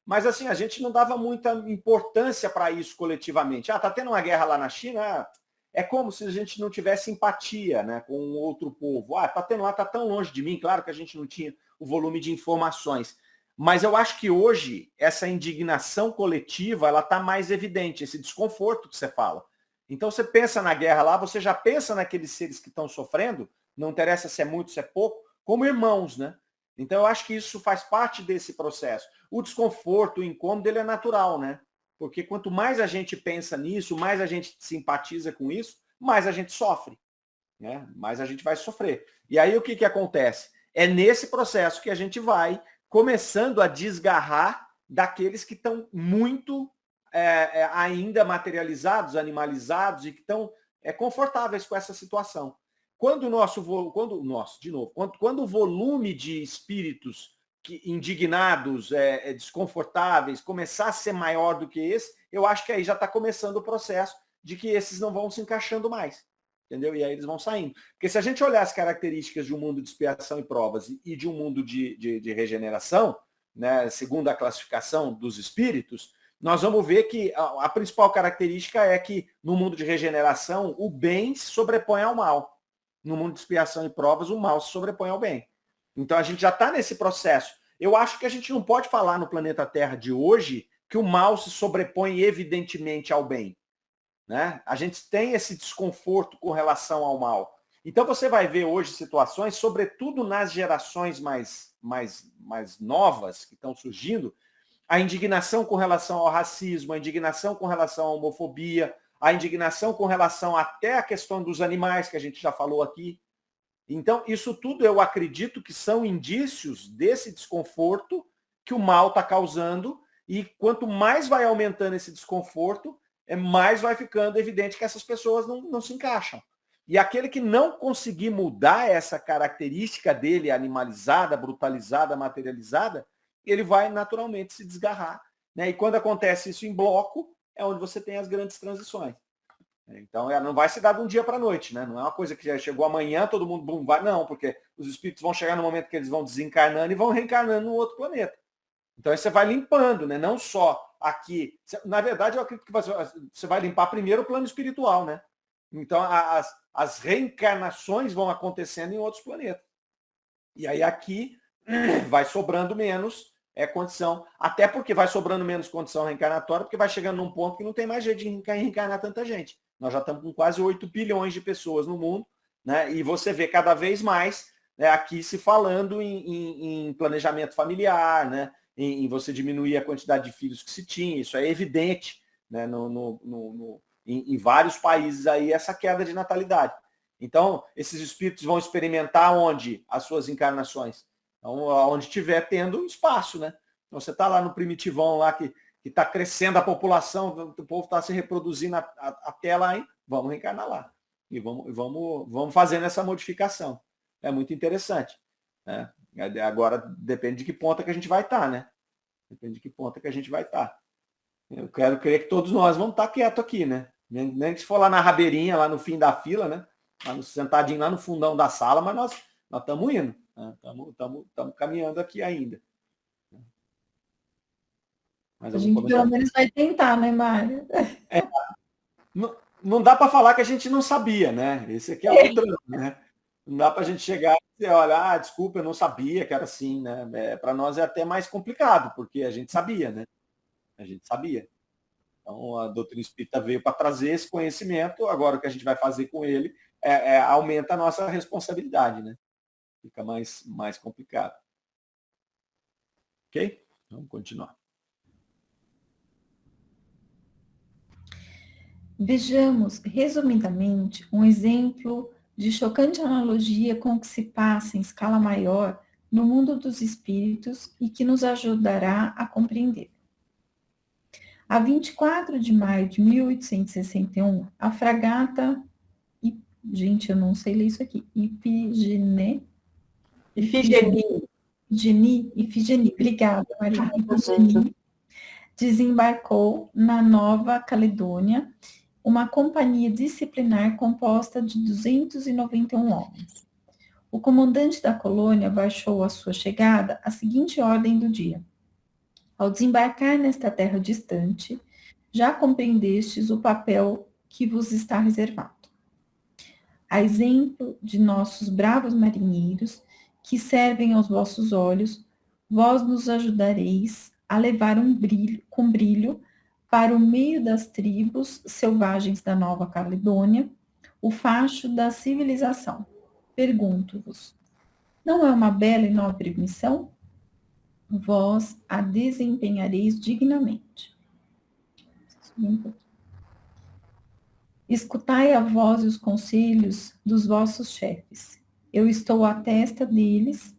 mas assim, a gente não dava muita importância para isso coletivamente. Tá tendo uma guerra lá na China, é como se a gente não tivesse empatia, né, com outro povo. Tá tendo lá, tá tão longe de mim, claro que a gente não tinha o volume de informações. Mas eu acho que hoje essa indignação coletiva ela está mais evidente, esse desconforto que você fala. Então você pensa na guerra lá, você já pensa naqueles seres que estão sofrendo, não interessa se é muito, se é pouco, como irmãos, né? Então eu acho que isso faz parte desse processo. O desconforto, o incômodo, ele é natural, né? Porque quanto mais a gente pensa nisso, mais a gente simpatiza com isso, mais a gente sofre, né? Mais a gente vai sofrer. E aí o que acontece? É nesse processo que a gente vai começando a desgarrar daqueles que estão muito ainda materializados, animalizados e que estão confortáveis com essa situação. Quando o volume de espíritos indignados, desconfortáveis, começar a ser maior do que esse, eu acho que aí já está começando o processo de que esses não vão se encaixando mais. entendeu? E aí eles vão saindo. Porque se a gente olhar as características de um mundo de expiação e provas e de um mundo de regeneração, né, segundo a classificação dos espíritos, nós vamos ver que a principal característica é que no mundo de regeneração o bem se sobrepõe ao mal. No mundo de expiação e provas o mal se sobrepõe ao bem. Então a gente já está nesse processo. Eu acho que a gente não pode falar no planeta Terra de hoje que o mal se sobrepõe evidentemente ao bem. Né? A gente tem esse desconforto com relação ao mal. Então você vai ver hoje situações, sobretudo nas gerações mais novas que estão surgindo, a indignação com relação ao racismo, a indignação com relação à homofobia, a indignação com relação até à questão dos animais, que a gente já falou aqui. Então, isso tudo eu acredito que são indícios desse desconforto que o mal está causando, e quanto mais vai aumentando esse desconforto, mais vai ficando evidente que essas pessoas não se encaixam. E aquele que não conseguir mudar essa característica dele animalizada, brutalizada, materializada, ele vai naturalmente se desgarrar. Né? E quando acontece isso em bloco, é onde você tem as grandes transições. Então, ela não vai se dar de um dia para a noite. Né? Não é uma coisa que já chegou amanhã, todo mundo vai. Não, porque os espíritos vão chegar no momento que eles vão desencarnando e vão reencarnando no outro planeta. Então, aí você vai limpando, né? Não só aqui. Na verdade, eu acredito que você vai limpar primeiro o plano espiritual, né? Então, as reencarnações vão acontecendo em outros planetas. E aí aqui vai sobrando menos condição. Até porque vai sobrando menos condição reencarnatória, porque vai chegando num ponto que não tem mais jeito de reencarnar tanta gente. Nós já estamos com quase 8 bilhões de pessoas no mundo, né? E você vê cada vez mais, né, aqui se falando em planejamento familiar, né? Em você diminuir a quantidade de filhos que se tinha. Isso é evidente, né? Em vários países aí, essa queda de natalidade. Então, esses espíritos vão experimentar onde? As suas encarnações. Então, onde estiver tendo espaço, né? Então, você está lá no primitivão, lá que está crescendo a população, o povo está se reproduzindo até lá, hein? Vamos reencarnar lá. E vamos fazendo essa modificação. É muito interessante. Né? Agora, depende de que ponta que a gente vai estar, né? Depende de que ponta que a gente vai estar. Eu quero crer que todos nós vamos estar quietos aqui, né? Nem que se for lá na rabeirinha, lá no fim da fila, né? Sentadinho lá no fundão da sala, mas nós estamos indo. Estamos caminhando aqui ainda. Mas a gente pelo menos vai tentar, né, Mário? Não dá para falar que a gente não sabia, né? Esse aqui é o drama, né? Não dá para a gente chegar e dizer, olha, desculpa, eu não sabia que era assim, né? Para nós é até mais complicado, porque a gente sabia, né? A gente sabia. Então, a doutrina espírita veio para trazer esse conhecimento, agora o que a gente vai fazer com ele aumenta a nossa responsabilidade, né? Fica mais complicado. Ok? Vamos continuar. Vejamos, resumidamente, um exemplo de chocante analogia com o que se passa em escala maior no mundo dos espíritos e que nos ajudará a compreender. A 24 de maio de 1861, a fragata, gente, eu não sei ler isso aqui, Ifigenie, obrigada, Maria, Ifigenie, desembarcou na Nova Caledônia uma companhia disciplinar composta de 291 homens. O comandante da colônia baixou à sua chegada a seguinte ordem do dia: ao desembarcar nesta terra distante, já compreendestes o papel que vos está reservado. A exemplo de nossos bravos marinheiros, que servem aos vossos olhos, vós nos ajudareis a levar com brilho para o meio das tribos selvagens da Nova Caledônia, o facho da civilização. Pergunto-vos, não é uma bela e nobre missão? Vós a desempenhareis dignamente. Escutai a voz e os conselhos dos vossos chefes. Eu estou à testa deles,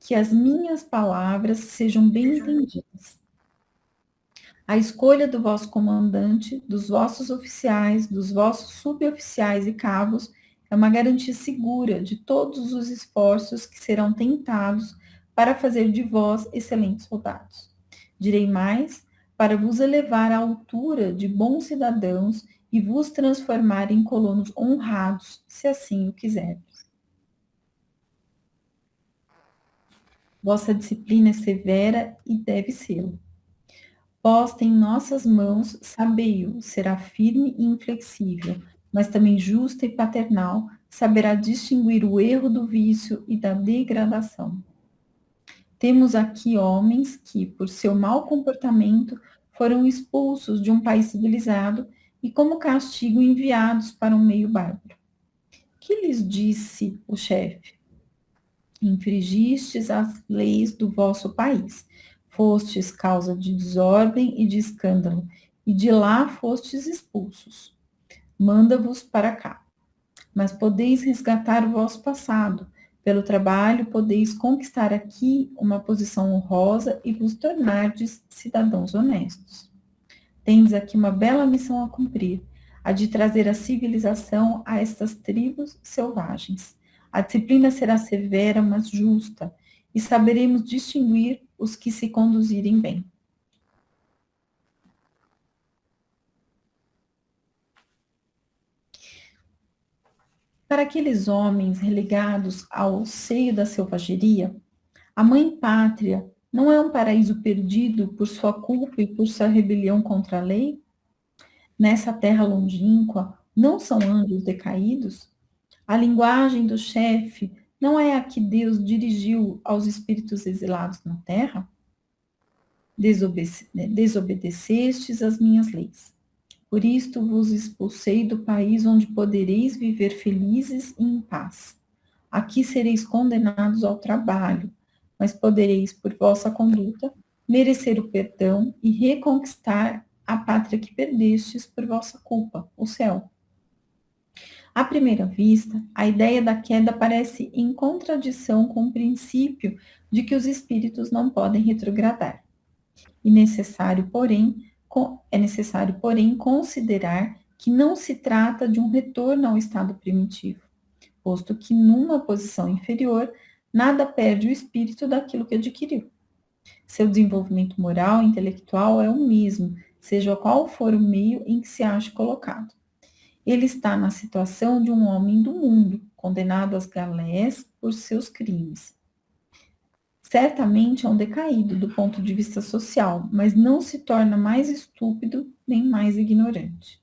que as minhas palavras sejam bem entendidas. A escolha do vosso comandante, dos vossos oficiais, dos vossos suboficiais e cabos é uma garantia segura de todos os esforços que serão tentados para fazer de vós excelentes soldados. Direi mais, para vos elevar à altura de bons cidadãos e vos transformar em colonos honrados, se assim o quiserdes. Vossa disciplina é severa e deve ser. Posta em nossas mãos, sabei-o, será firme e inflexível, mas também justa e paternal, saberá distinguir o erro do vício e da degradação. Temos aqui homens que, por seu mau comportamento, foram expulsos de um país civilizado e, como castigo, enviados para um meio bárbaro. Que lhes disse o chefe? Infringistes as leis do vosso país, fostes causa de desordem e de escândalo, e de lá fostes expulsos. Manda-vos para cá. Mas podeis resgatar o vosso passado. Pelo trabalho, podeis conquistar aqui uma posição honrosa e vos tornardes cidadãos honestos. Tendes aqui uma bela missão a cumprir, a de trazer a civilização a estas tribos selvagens. A disciplina será severa, mas justa, e saberemos distinguir os que se conduzirem bem. Para aqueles homens relegados ao seio da selvageria, a mãe pátria não é um paraíso perdido por sua culpa e por sua rebelião contra a lei? Nessa terra longínqua, não são anjos decaídos? A linguagem do chefe não é a que Deus dirigiu aos espíritos exilados na terra? Desobedecestes as minhas leis. Por isto vos expulsei do país onde podereis viver felizes e em paz. Aqui sereis condenados ao trabalho, mas podereis, por vossa conduta, merecer o perdão e reconquistar a pátria que perdestes por vossa culpa, o céu. À primeira vista, a ideia da queda parece em contradição com o princípio de que os espíritos não podem retrogradar. É necessário, porém, considerar que não se trata de um retorno ao estado primitivo, posto que numa posição inferior, nada perde o espírito daquilo que adquiriu. Seu desenvolvimento moral e intelectual é o mesmo, seja qual for o meio em que se ache colocado. Ele está na situação de um homem do mundo, condenado às galés por seus crimes. Certamente é um decaído do ponto de vista social, mas não se torna mais estúpido nem mais ignorante.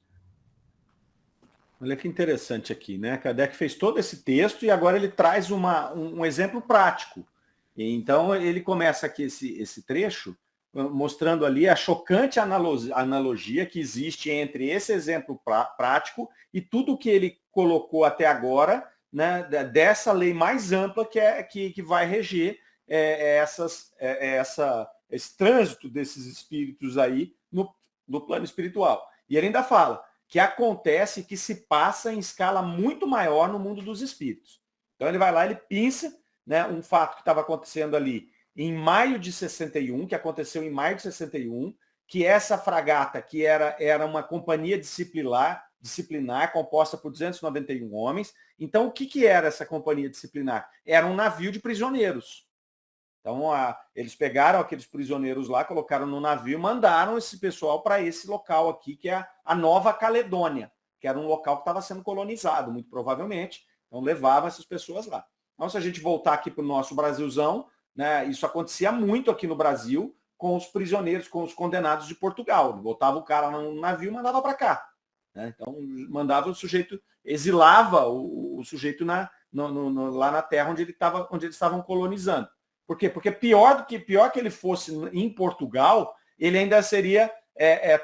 Olha que interessante aqui, né? Kardec fez todo esse texto e agora ele traz um exemplo prático. Então ele começa aqui esse trecho mostrando ali a chocante analogia que existe entre esse exemplo prático e tudo que ele colocou até agora, né, dessa lei mais ampla que vai reger esse trânsito desses espíritos aí no plano espiritual. E ele ainda fala que acontece, que se passa em escala muito maior no mundo dos espíritos. Então ele vai lá, ele pinça, né, um fato que estava acontecendo ali em maio de 61, que aconteceu em maio de 61, que essa fragata, que era uma companhia disciplinar composta por 291 homens. Então, o que era essa companhia disciplinar? Era um navio de prisioneiros. Então, eles pegaram aqueles prisioneiros lá, colocaram no navio e mandaram esse pessoal para esse local aqui, que é a Nova Caledônia, que era um local que estava sendo colonizado, muito provavelmente. Então, levava essas pessoas lá. Então, se a gente voltar aqui para o nosso Brasilzão, né, isso acontecia muito aqui no Brasil com os prisioneiros, com os condenados de Portugal. Botava o cara no navio e mandava para cá. Né? Então, mandava o sujeito, exilava o sujeito lá na terra onde eles estavam colonizando. Por quê? Porque pior que ele fosse em Portugal, ele ainda seria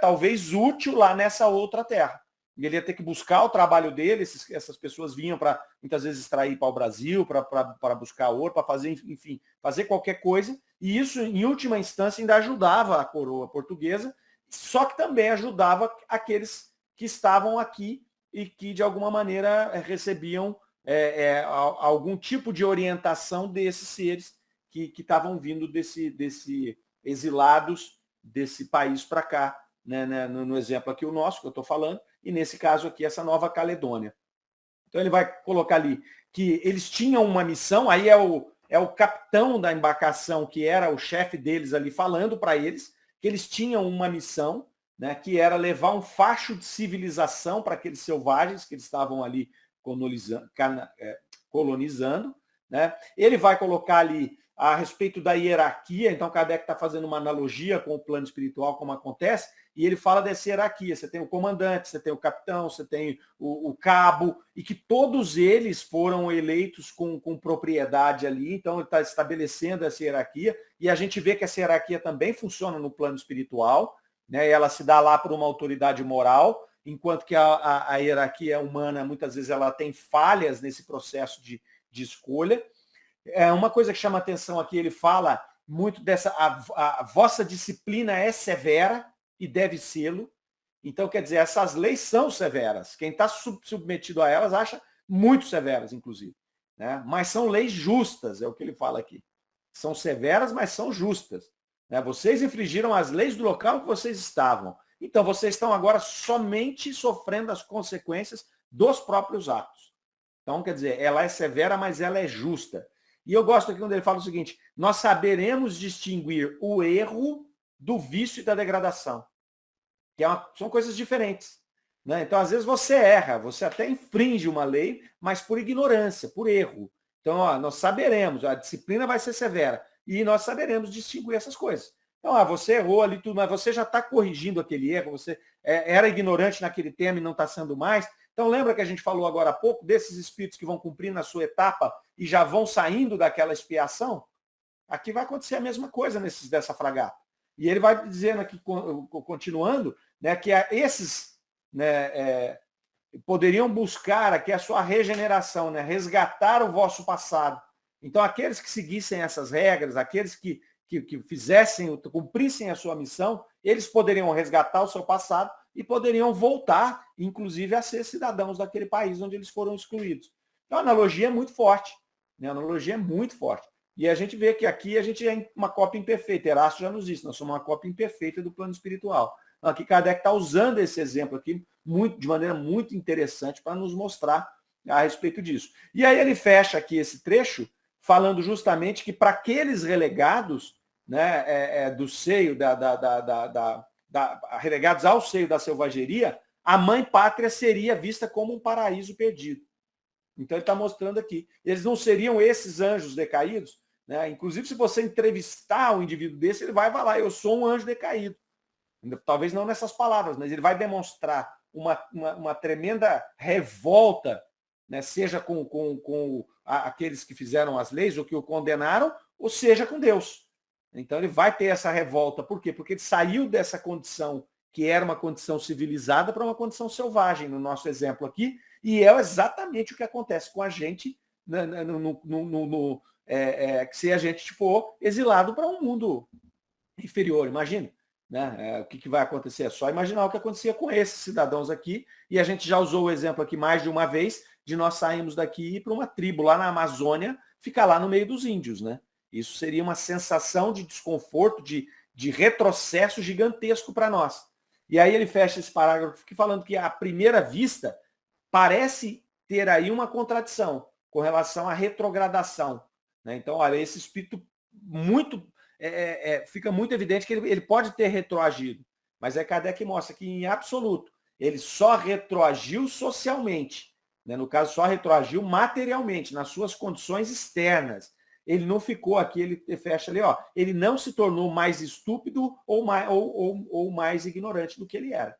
talvez útil lá nessa outra terra. Ele ia ter que buscar o trabalho dele, essas pessoas vinham para, muitas vezes, extrair para o Brasil, para buscar ouro, para fazer, enfim, fazer qualquer coisa. E isso, em última instância, ainda ajudava a coroa portuguesa, só que também ajudava aqueles que estavam aqui e que, de alguma maneira, recebiam algum tipo de orientação desses seres que estavam vindo desse exilados desse país para cá, né, no exemplo aqui o nosso, que eu estou falando, e nesse caso aqui, essa Nova Caledônia. Então ele vai colocar ali que eles tinham uma missão, aí é o capitão da embarcação, que era o chefe deles ali, falando para eles que eles tinham uma missão, né, que era levar um facho de civilização para aqueles selvagens que eles estavam ali colonizando, né? Ele vai colocar ali a respeito da hierarquia, então Kardec está fazendo uma analogia com o plano espiritual, como acontece, e ele fala dessa hierarquia. Você tem o comandante, você tem o capitão, você tem o cabo, e que todos eles foram eleitos com propriedade ali, então ele está estabelecendo essa hierarquia, e a gente vê que essa hierarquia também funciona no plano espiritual, né? Ela se dá lá por uma autoridade moral, enquanto que a hierarquia humana, muitas vezes, ela tem falhas nesse processo de escolha. Uma coisa que chama atenção aqui, ele fala muito dessa, a vossa disciplina é severa e deve sê-lo. Então, quer dizer, essas leis são severas. Quem está submetido a elas acha muito severas, inclusive, né? Mas são leis justas, é o que ele fala aqui. São severas, mas são justas, né? Vocês infringiram as leis do local que vocês estavam. Então, vocês estão agora somente sofrendo as consequências dos próprios atos. Então, quer dizer, ela é severa, mas ela é justa. E eu gosto aqui quando ele fala o seguinte: nós saberemos distinguir o erro do vício e da degradação. Que são coisas diferentes, né? Então, às vezes, você erra, você até infringe uma lei, mas por ignorância, por erro. Então, nós saberemos, a disciplina vai ser severa, e nós saberemos distinguir essas coisas. Então, você errou ali tudo, mas você já está corrigindo aquele erro, você era ignorante naquele tema e não está sendo mais. Então, lembra que a gente falou agora há pouco desses espíritos que vão cumprindo a sua etapa e já vão saindo daquela expiação? Aqui vai acontecer a mesma coisa dessa fragata. E ele vai dizendo aqui, continuando, né, que esses, né, poderiam buscar aqui a sua regeneração, né, resgatar o vosso passado. Então, aqueles que seguissem essas regras, aqueles que cumprissem a sua missão, eles poderiam resgatar o seu passado e poderiam voltar, inclusive, a ser cidadãos daquele país onde eles foram excluídos. Então, a analogia é muito forte. Né? A analogia é muito forte. E a gente vê que aqui a gente é uma cópia imperfeita. Erasto já nos disse, nós somos uma cópia imperfeita do plano espiritual. Então, aqui Kardec está usando esse exemplo aqui de maneira muito interessante para nos mostrar a respeito disso. E aí ele fecha aqui esse trecho falando justamente que para aqueles relegados, né, do seio relegados ao seio da selvageria, a mãe pátria seria vista como um paraíso perdido. Então ele está mostrando aqui. Eles não seriam esses anjos decaídos, né? Inclusive, se você entrevistar um indivíduo desse, ele vai falar: eu sou um anjo decaído. Talvez não nessas palavras, mas ele vai demonstrar uma tremenda revolta, né? Seja com aqueles que fizeram as leis ou que o condenaram, ou seja com Deus. Então ele vai ter essa revolta. Por quê? Porque ele saiu dessa condição que era uma condição civilizada para uma condição selvagem, no nosso exemplo aqui, e é exatamente o que acontece com a gente, né, se a gente for exilado para um mundo inferior, imagina. Né? O que vai acontecer? É só imaginar o que acontecia com esses cidadãos aqui, e a gente já usou o exemplo aqui mais de uma vez, de nós sairmos daqui e ir para uma tribo lá na Amazônia, ficar lá no meio dos índios, né? Isso seria uma sensação de desconforto, de retrocesso gigantesco para nós. E aí ele fecha esse parágrafo falando que, à primeira vista, parece ter aí uma contradição com relação à retrogradação. Né? Então, olha, esse espírito fica muito evidente que ele pode ter retroagido, mas Kardec mostra que, em absoluto, ele só retroagiu socialmente. Né? No caso, só retroagiu materialmente, nas suas condições externas. Ele não ficou aqui, ele fecha ali, ó, ele não se tornou mais estúpido ou mais ignorante do que ele era.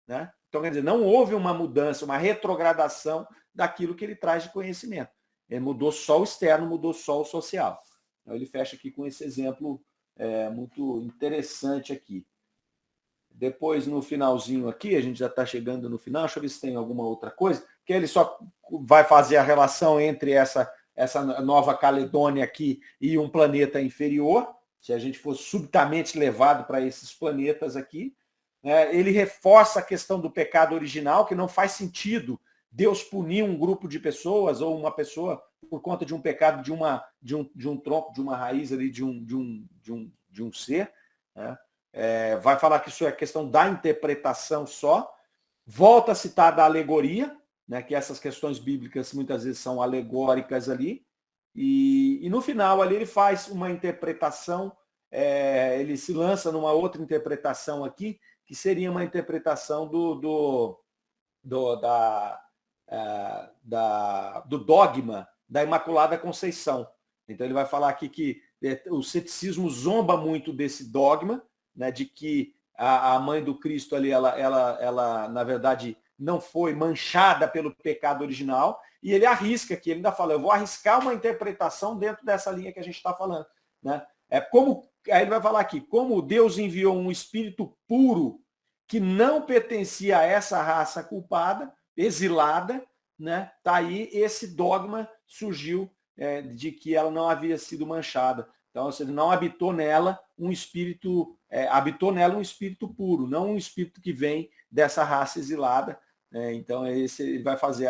Né? Então, quer dizer, não houve uma mudança, uma retrogradação daquilo que ele traz de conhecimento. Ele mudou só o externo, mudou só o social. Então, ele fecha aqui com esse exemplo muito interessante aqui. Depois, no finalzinho aqui, a gente já está chegando no final, deixa eu ver se tem alguma outra coisa, que ele só vai fazer a relação entre essa Nova Caledônia aqui e um planeta inferior, se a gente for subitamente levado para esses planetas aqui. Ele reforça a questão do pecado original, que não faz sentido Deus punir um grupo de pessoas ou uma pessoa por conta de um pecado de um tronco, de uma raiz ali, de um ser. Né? Vai falar que isso é questão da interpretação só. Volta a citar da alegoria, né, que essas questões bíblicas muitas vezes são alegóricas ali. E no final ali ele faz uma interpretação ele se lança numa outra interpretação aqui, que seria uma interpretação do dogma da Imaculada Conceição. Então ele vai falar aqui que o ceticismo zomba muito desse dogma, né, de que a mãe do Cristo ali, ela na verdade não foi manchada pelo pecado original, e ele arrisca aqui, ele ainda fala, eu vou arriscar uma interpretação dentro dessa linha que a gente está falando, né? Aí ele vai falar aqui, como Deus enviou um espírito puro que não pertencia a essa raça culpada, exilada, né? Tá aí esse dogma surgiu de que ela não havia sido manchada. Então, seja, não habitou nela um espírito, puro, não um espírito que vem dessa raça exilada. Então, ele vai fazer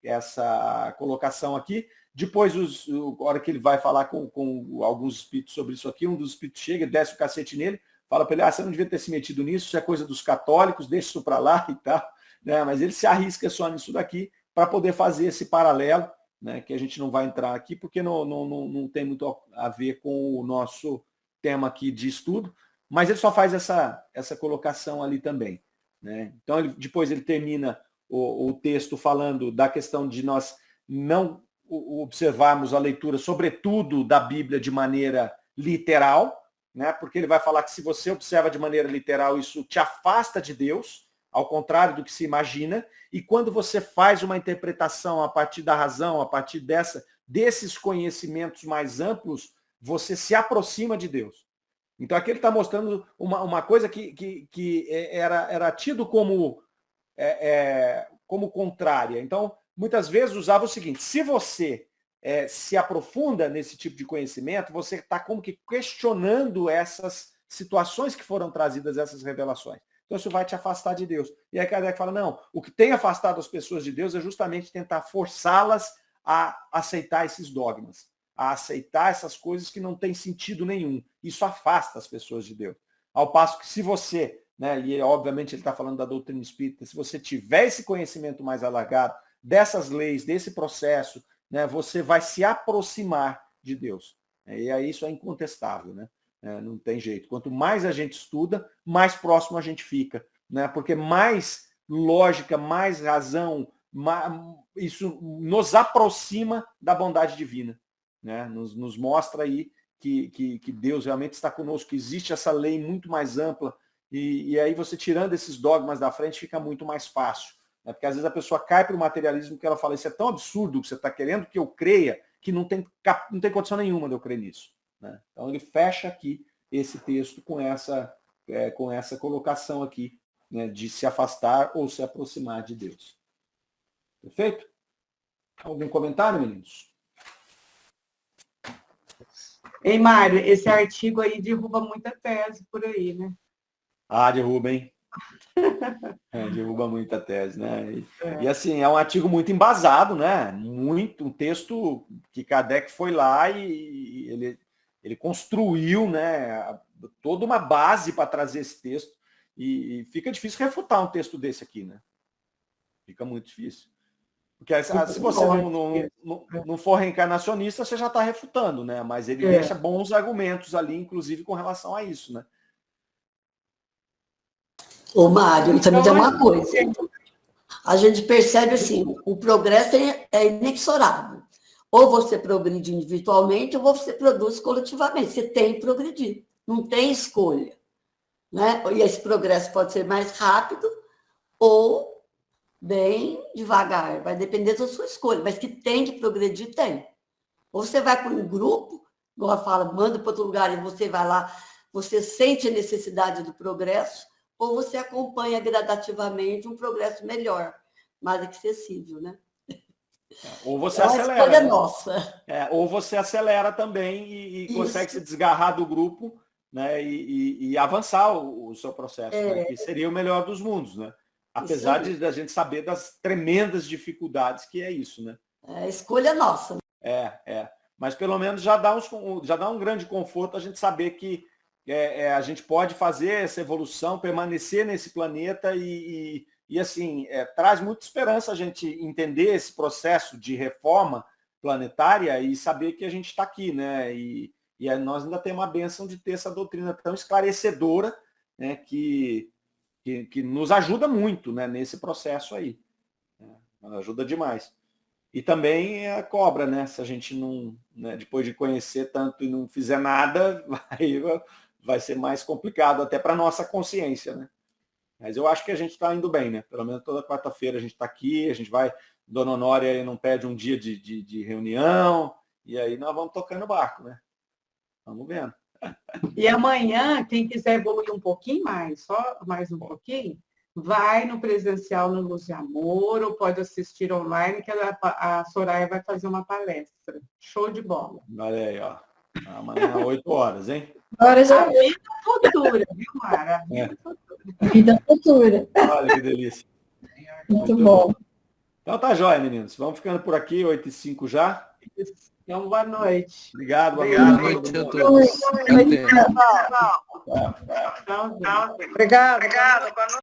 essa colocação aqui. Depois, a hora que ele vai falar com alguns espíritos sobre isso aqui, um dos espíritos chega, desce o cacete nele, fala para ele, você não devia ter se metido nisso, isso é coisa dos católicos, deixa isso para lá e tal. Né? Mas ele se arrisca só nisso daqui para poder fazer esse paralelo, né, que a gente não vai entrar aqui, porque não tem muito a ver com o nosso tema aqui de estudo, mas ele só faz essa colocação ali também. Né? Então, depois ele termina o texto falando da questão de nós não observarmos a leitura, sobretudo da Bíblia, de maneira literal, né? Porque ele vai falar que se você observa de maneira literal, isso te afasta de Deus, ao contrário do que se imagina, e quando você faz uma interpretação a partir da razão, a partir desses conhecimentos mais amplos, você se aproxima de Deus. Então aqui ele está mostrando uma coisa que era tido como contrária. Então, muitas vezes usava o seguinte, se você se aprofunda nesse tipo de conhecimento, você está como que questionando essas situações que foram trazidas, essas revelações. Então isso vai te afastar de Deus. E aí Kardec fala, não, o que tem afastado as pessoas de Deus é justamente tentar forçá-las a aceitar esses dogmas, a aceitar essas coisas que não têm sentido nenhum. Isso afasta as pessoas de Deus. Ao passo que se você, né, e obviamente ele está falando da doutrina espírita, se você tiver esse conhecimento mais alargado dessas leis, desse processo, né, você vai se aproximar de Deus. E aí isso é incontestável, né? Não tem jeito. Quanto mais a gente estuda, mais próximo a gente fica, né? Porque mais lógica, mais razão, isso nos aproxima da bondade divina, né? Nos mostra aí que Deus realmente está conosco, que existe essa lei muito mais ampla, e aí você tirando esses dogmas da frente fica muito mais fácil, né? Porque às vezes a pessoa cai para o materialismo que ela fala, isso é tão absurdo que você está querendo que eu creia, que não tem condição nenhuma de eu crer nisso. Né? Então ele fecha aqui esse texto com essa colocação aqui, né, de se afastar ou se aproximar de Deus. Perfeito? Algum comentário, meninos? Ei, Mário, esse artigo aí derruba muita tese por aí, né? Derruba, hein? Derruba muita tese, né? E assim, é um artigo muito embasado, né? Um texto que Kardec foi lá e ele construiu, né, toda uma base para trazer esse texto, e fica difícil refutar um texto desse aqui, né? Fica muito difícil. Porque se você não for reencarnacionista, você já está refutando, né? Mas ele deixa bons argumentos ali, inclusive com relação a isso, né? Ô, Mário, e também tem uma coisa. A gente percebe assim, o progresso é inexorável. Ou você progride individualmente, ou você produz coletivamente. Você tem que progredir. Não tem escolha. Né? E esse progresso pode ser mais rápido ou bem devagar. Vai depender da sua escolha. Mas que tem que progredir, tem. Ou você vai para um grupo, igual fala, manda para outro lugar e você vai lá, você sente a necessidade do progresso, ou você acompanha gradativamente um progresso melhor, mais acessível, né? Ou você acelera. A escolha é nossa. Ou você acelera também e consegue se desgarrar do grupo, né, e avançar o seu processo, né, que seria o melhor dos mundos, né? Apesar de a gente saber das tremendas dificuldades que é isso, né? A escolha é nossa. Mas pelo menos já dá um grande conforto a gente saber que a gente pode fazer essa evolução, permanecer nesse planeta e assim, traz muita esperança a gente entender esse processo de reforma planetária e saber que a gente está aqui, né? E E aí nós ainda temos a bênção de ter essa doutrina tão esclarecedora, né, que nos ajuda muito, né, nesse processo aí. Ajuda demais. E também a cobra, né? Se a gente não, né, depois de conhecer tanto e não fizer nada, vai ser mais complicado até para a nossa consciência, né? Mas eu acho que a gente está indo bem, né? Pelo menos toda quarta-feira a gente está aqui, a gente vai, Dona Honória aí não pede um dia de reunião, e aí nós vamos tocando o barco, né? Vamos vendo. E amanhã, quem quiser evoluir um pouquinho mais, só mais um pouquinho, vai no presencial no Luz e Amor, ou pode assistir online, que a Soraya vai fazer uma palestra. Show de bola. Olha aí, ó. Amanhã, 8 horas, hein? Agora já A vida futura, viu, Mara? A vida futura. vida futura. Olha que delícia. Muito bom. Então tá jóia, meninos. Vamos ficando por aqui, 8h05 já. Então, boa noite. Obrigado, boa Boa noite. noite a todos. Até. Tchau, tchau. Obrigado. Boa noite.